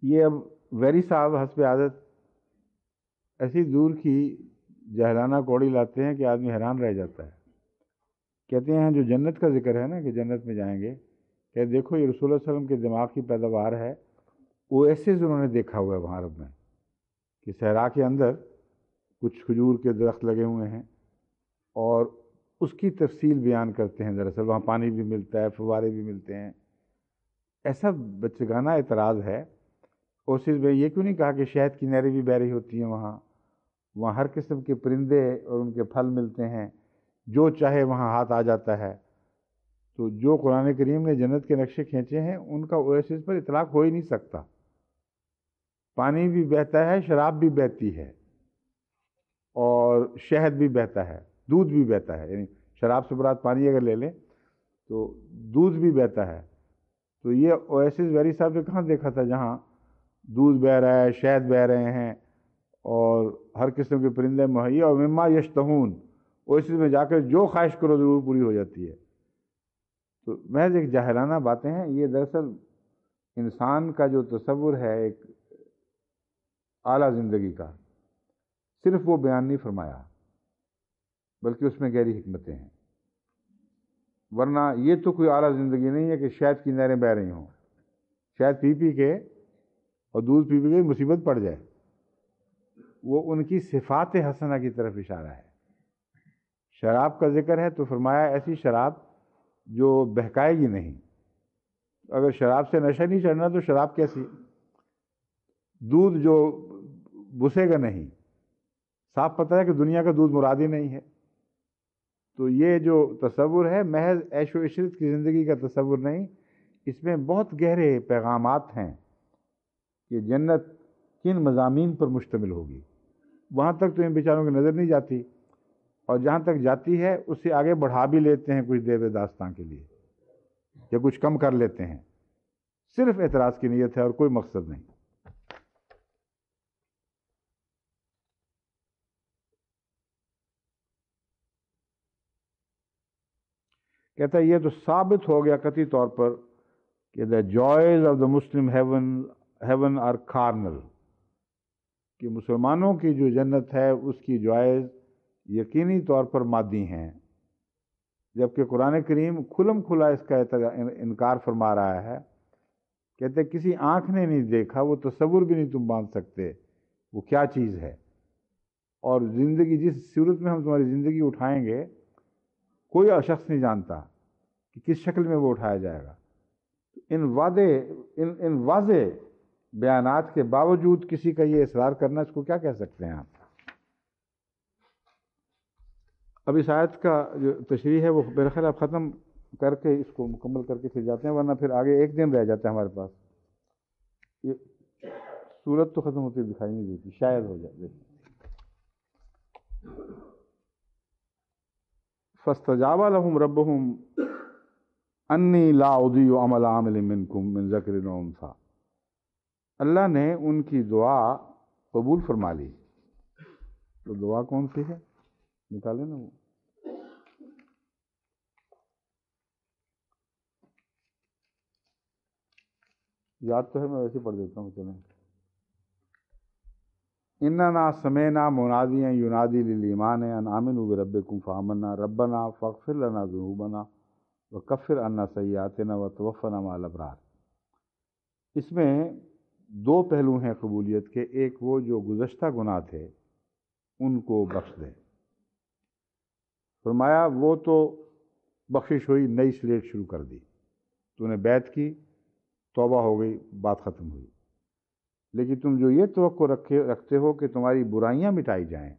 یہ اب ویری صاحب حسب عادت ایسی دور کی جہلانہ کوڑی لاتے ہیں کہ آدمی حیران رہ جاتا ہے. کہتے ہیں جو جنت کا ذکر ہے نا کہ جنت میں جائیں گے، کہ دیکھو یہ رسول اللہ علیہ وسلم کے دماغ کی پیداوار ہے، وہ ایسے انہوں نے دیکھا ہوا ہے وہاں عرب میں کہ صحرا کے اندر کچھ کھجور کے درخت لگے ہوئے ہیں اور اس کی تفصیل بیان کرتے ہیں. دراصل وہاں پانی بھی ملتا ہے، فوارے بھی ملتے ہیں. ایسا بچگانہ اعتراض ہے. اور صرف یہ کیوں نہیں کہا کہ شہد کی نہریں بھی بہہ رہی ہوتی ہیں وہاں ہر قسم کے پرندے اور ان کے پھل ملتے ہیں، جو چاہے وہاں ہاتھ آ جاتا ہے. تو جو قرآن کریم نے جنت کے نقشے کھینچے ہیں ان کا اویسس پر اطلاق ہو ہی نہیں سکتا. پانی بھی بہتا ہے، شراب بھی بہتی ہے، اور شہد بھی بہتا ہے، دودھ بھی بہتا ہے. یعنی شراب سے مراد پانی اگر لے لیں تو دودھ بھی بہتا ہے. تو یہ اویسس ویری صاحب نے کہاں دیکھا تھا جہاں دودھ بہہ رہا ہے، شہد بہہ رہے ہیں اور ہر قسم کے پرندے مہیا، اور مما یشتہون، اویسس میں جا کر جو خواہش کرو ضرور پوری ہو جاتی ہے. تو محض ایک جاہلانہ باتیں ہیں. یہ دراصل انسان کا جو تصور ہے ایک اعلیٰ زندگی کا، صرف وہ بیان نہیں فرمایا بلکہ اس میں گہری حکمتیں ہیں. ورنہ یہ تو کوئی اعلیٰ زندگی نہیں ہے کہ شہد کی نہریں بہہ رہی ہوں، شہد پی پی کے اور دودھ پی پی کے مصیبت پڑ جائے. وہ ان کی صفات حسنہ کی طرف اشارہ ہے. شراب کا ذکر ہے تو فرمایا ایسی شراب جو بہکائے گی نہیں. اگر شراب سے نشہ نہیں چڑھنا تو شراب کیسی؟ دودھ جو بسے گا نہیں، صاف پتہ ہے کہ دنیا کا دودھ مراد ہی نہیں ہے. تو یہ جو تصور ہے محض عیش و عشرت کی زندگی کا تصور نہیں، اس میں بہت گہرے پیغامات ہیں کہ جنت کن مضامین پر مشتمل ہوگی. وہاں تک تو ان بیچاروں کی نظر نہیں جاتی، اور جہاں تک جاتی ہے اس سے آگے بڑھا بھی لیتے ہیں کچھ دیر داستان کے لیے، یا کچھ کم کر لیتے ہیں. صرف اعتراض کی نیت ہے اور کوئی مقصد نہیں. کہتا ہے یہ تو ثابت ہو گیا قطعی طور پر کہ the joys of the Muslim heaven are carnal، کہ مسلمانوں کی جو جنت ہے اس کی جوائز یقینی طور پر مادی ہیں. جبکہ قرآن کریم کھلم کھلا اس کا انکار فرما رہا ہے. کہتے کسی آنکھ نے نہیں دیکھا، وہ تصور بھی نہیں تم باندھ سکتے وہ کیا چیز ہے. اور زندگی جس صورت میں ہم تمہاری زندگی اٹھائیں گے کوئی شخص نہیں جانتا کہ کس شکل میں وہ اٹھایا جائے گا. ان واضح بیانات کے باوجود کسی کا یہ اصرار کرنا، اس کو کیا کہہ سکتے ہیں آپ؟ اب اس آیت کا جو تشریح ہے وہ میرا خیال آپ ختم کر کے اس کو مکمل کر کے پھر جاتے ہیں، ورنہ پھر آگے ایک دن رہ جاتا ہے ہمارے پاس. یہ صورت تو ختم ہوتی دکھائی نہیں دیتی، شاید ہو جائے. فاستجاب لهم ربهم انی لا اضیع عمل عامل منکم من ذکر و انثی. اللہ نے ان کی دعا قبول فرما لی. تو دعا کون سی ہے؟ نکالے نا وہ. یاد تو ہے، میں ویسے پڑھ دیتا ہوں. چلیں. اننا سمعنا منادیا ینادی للایمان ان آمنوا بربکم فآمنا ربنا فاغفر لنا ذنوبنا وکفر عنا سیئاتنا وتوفنا مع الابرار. اس میں دو پہلو ہیں قبولیت کے. ایک وہ جو گزشتہ گناہ تھے ان کو بخش دے. فرمایا وہ تو بخشش ہوئی، نئی سلیٹ شروع کر دی. تو نے بیعت کی، توبہ ہو گئی، بات ختم ہوئی. لیکن تم جو یہ توقع رکھتے ہو کہ تمہاری برائیاں مٹائی جائیں،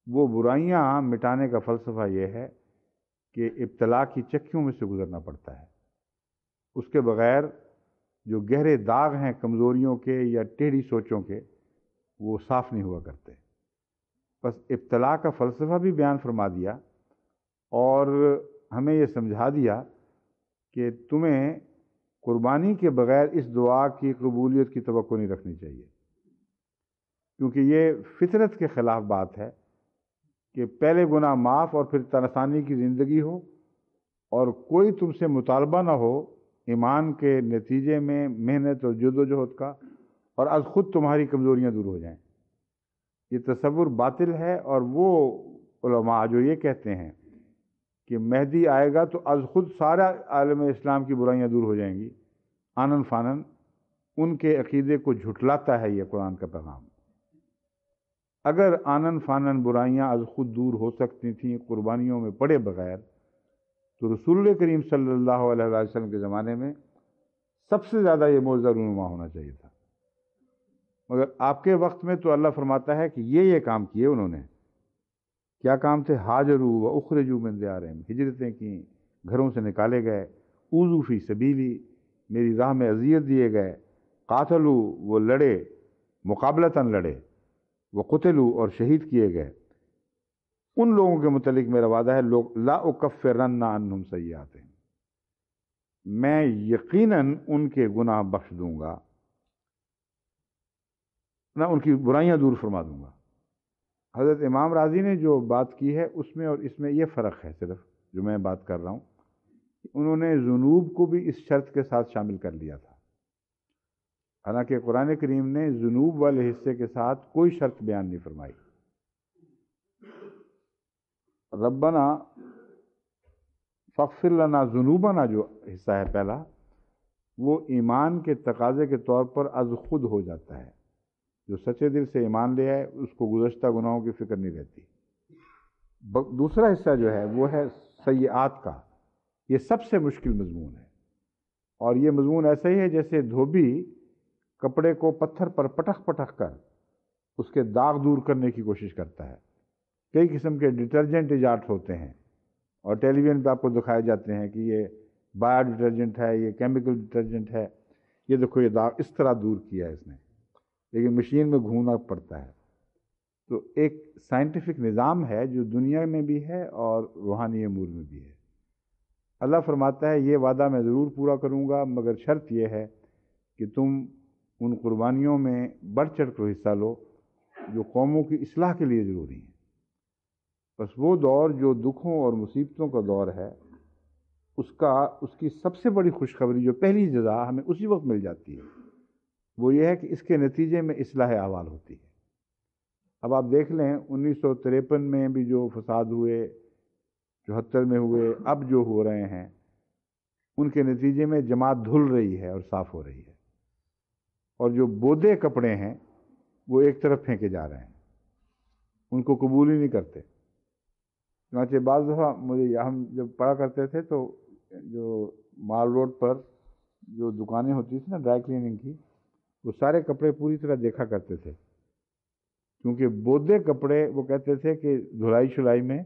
وہ برائیاں مٹانے کا فلسفہ یہ ہے کہ ابتلا کی چکیوں میں سے گزرنا پڑتا ہے. اس کے بغیر جو گہرے داغ ہیں کمزوریوں کے یا ٹیڑھی سوچوں کے، وہ صاف نہیں ہوا کرتے. بس ابتلا کا فلسفہ بھی بیان فرما دیا اور ہمیں یہ سمجھا دیا کہ تمہیں قربانی کے بغیر اس دعا کی قبولیت کی توقع نہیں رکھنی چاہیے، کیونکہ یہ فطرت کے خلاف بات ہے کہ پہلے گناہ معاف اور پھر تناسانی کی زندگی ہو اور کوئی تم سے مطالبہ نہ ہو ایمان کے نتیجے میں محنت اور جدوجہد کا، اور از خود تمہاری کمزوریاں دور ہو جائیں. یہ تصور باطل ہے. اور وہ علماء جو یہ کہتے ہیں کہ مہدی آئے گا تو از خود سارا عالم اسلام کی برائیاں دور ہو جائیں گی، آنن فانن، ان کے عقیدے کو جھٹلاتا ہے یہ قرآن کا پیغام. اگر آنن فانن برائیاں از خود دور ہو سکتی تھیں قربانیوں میں پڑے بغیر، تو رسول کریم صلی اللہ علیہ وسلم کے زمانے میں سب سے زیادہ یہ معجزہ رونما ہونا چاہیے تھا. مگر آپ کے وقت میں تو اللہ فرماتا ہے کہ یہ کام کیے انہوں نے. کیا کام تھے؟ ہاجروا و اخرجوا من دیارہم، ہجرتیں کیں، گھروں سے نکالے گئے. اوذوا فی سبیلی، میری راہ میں اذیت دیے گئے. قاتلوا، وہ لڑے، مقابلتاً لڑے. وقتلوا، اور شہید کیے گئے. ان لوگوں کے متعلق میرا وعدہ ہے، لا اکفرن عنہم سیئاتہم، میں یقیناً ان کے گناہ بخش دوں گا، نہ ان کی برائیاں دور فرما دوں گا. حضرت امام راضی نے جو بات کی ہے اس میں اور اس میں یہ فرق ہے صرف جو میں بات کر رہا ہوں. انہوں نے ذنوب کو بھی اس شرط کے ساتھ شامل کر لیا تھا، حالانکہ قرآن کریم نے ذنوب والے حصے کے ساتھ کوئی شرط بیان نہیں فرمائی. ربنا فاغفر لنا ذنوبنا جو حصہ ہے پہلا، وہ ایمان کے تقاضے کے طور پر از خود ہو جاتا ہے. جو سچے دل سے ایمان لے آئے اس کو گزشتہ گناہوں کی فکر نہیں رہتی. دوسرا حصہ جو ہے وہ ہے سیئات کا. یہ سب سے مشکل مضمون ہے، اور یہ مضمون ایسا ہی ہے جیسے دھوبی کپڑے کو پتھر پر پٹخ پٹخ کر اس کے داغ دور کرنے کی کوشش کرتا ہے. کئی قسم کے ڈٹرجنٹ ایجاد ہوتے ہیں اور ٹیلی ویژن پہ آپ کو دکھائے جاتے ہیں کہ یہ بایو ڈٹرجنٹ ہے، یہ کیمیکل ڈٹرجنٹ ہے، یہ دیکھو یہ داغ اس طرح دور کیا ہے اس نے، لیکن مشین میں گھومنا پڑتا ہے. تو ایک سائنٹیفک نظام ہے جو دنیا میں بھی ہے اور روحانی امور میں بھی ہے. اللہ فرماتا ہے یہ وعدہ میں ضرور پورا کروں گا، مگر شرط یہ ہے کہ تم ان قربانیوں میں بڑھ چڑھ کر حصہ لو جو قوموں کی اصلاح کے لیے ضروری ہیں. بس وہ دور جو دکھوں اور مصیبتوں کا دور ہے، اس کی سب سے بڑی خوشخبری جو پہلی جزا ہمیں اسی وقت مل جاتی ہے، وہ یہ ہے کہ اس کے نتیجے میں اصلاح احوال ہوتی ہے. اب آپ دیکھ لیں 1953 میں بھی جو فساد ہوئے، 74 میں ہوئے، اب جو ہو رہے ہیں، ان کے نتیجے میں جماعت دھل رہی ہے اور صاف ہو رہی ہے. اور جو بودے کپڑے ہیں وہ ایک طرف پھینکے جا رہے ہیں، ان کو قبول ہی نہیں کرتے. چنانچہ بعض دفعہ ہم جب پڑھا کرتے تھے تو جو مال روڈ پر جو دکانیں ہوتی تھیں نا ڈرائی کلیننگ کی، وہ سارے کپڑے پوری طرح دیکھا کرتے تھے، کیونکہ بودے کپڑے وہ کہتے تھے کہ دھلائی شلائی میں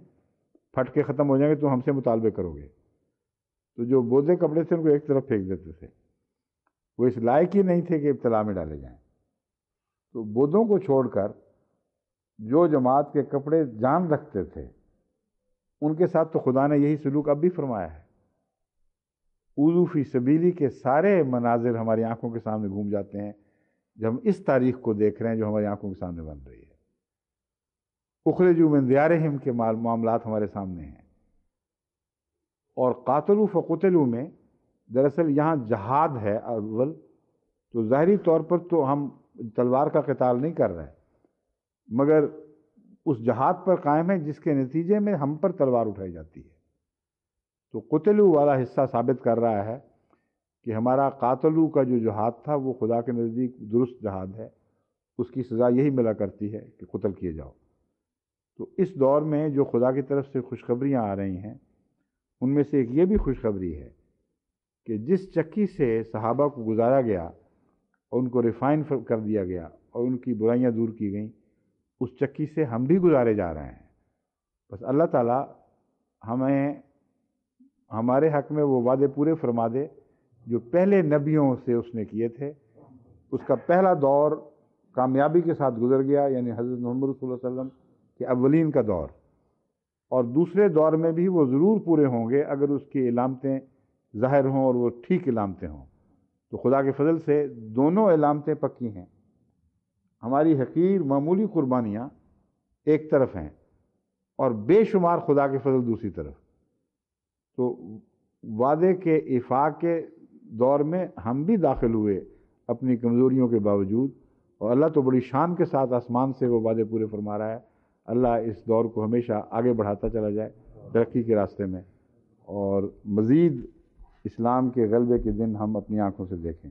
پھٹ کے ختم ہو جائیں گے تو ہم سے مطالبے کرو گے. تو جو بودے کپڑے تھے ان کو ایک طرف پھینک دیتے تھے، وہ اس لائق ہی نہیں تھے کہ ابتلا میں ڈالے جائیں. تو بودوں کو چھوڑ کر جو جماعت کے کپڑے جان رکھتے تھے ان کے ساتھ تو خدا نے یہی سلوک اب بھی فرمایا ہے. اوذوا فی سبیلی کے سارے مناظر ہماری آنکھوں کے سامنے گھوم جاتے ہیں جب ہم اس تاریخ کو دیکھ رہے ہیں جو ہماری آنکھوں کے سامنے بن رہی ہے، اخرجوا من دیارہم کے معاملات ہمارے سامنے ہیں، اور قاتلوا فقتلوا میں دراصل یہاں جہاد ہے اول، تو ظاہری طور پر تو ہم تلوار کا قتال نہیں کر رہے، مگر اس جہاد پر قائم ہے جس کے نتیجے میں ہم پر تلوار اٹھائی جاتی ہے۔ تو قتلوا والا حصہ ثابت کر رہا ہے کہ ہمارا قاتلوا کا جو جہاد تھا وہ خدا کے نزدیک درست جہاد ہے، اس کی سزا یہی ملا کرتی ہے کہ قتل کیے جاؤ۔ تو اس دور میں جو خدا کی طرف سے خوشخبریاں آ رہی ہیں، ان میں سے ایک یہ بھی خوشخبری ہے کہ جس چکی سے صحابہ کو گزارا گیا اور ان کو ریفائن کر دیا گیا اور ان کی برائیاں دور کی گئیں، اس چکی سے ہم بھی گزارے جا رہے ہیں۔ بس اللہ تعالیٰ ہمیں ہمارے حق میں وہ وعدے پورے فرما دے جو پہلے نبیوں سے اس نے کیے تھے۔ اس کا پہلا دور کامیابی کے ساتھ گزر گیا، یعنی حضرت محمد صلی اللہ علیہ وسلم کے اولین کا دور، اور دوسرے دور میں بھی وہ ضرور پورے ہوں گے اگر اس کی علامتیں ظاہر ہوں اور وہ ٹھیک علامتیں ہوں۔ تو خدا کے فضل سے دونوں علامتیں پکی ہیں۔ ہماری حقیر معمولی قربانیاں ایک طرف ہیں اور بے شمار خدا کے فضل دوسری طرف۔ تو وعدے کے ایفاء کے دور میں ہم بھی داخل ہوئے اپنی کمزوریوں کے باوجود، اور اللہ تو بڑی شان کے ساتھ آسمان سے وہ وعدے پورے فرما رہا ہے۔ اللہ اس دور کو ہمیشہ آگے بڑھاتا چلا جائے ترقی کے راستے میں، اور مزید اسلام کے غلبے کے دن ہم اپنی آنکھوں سے دیکھیں۔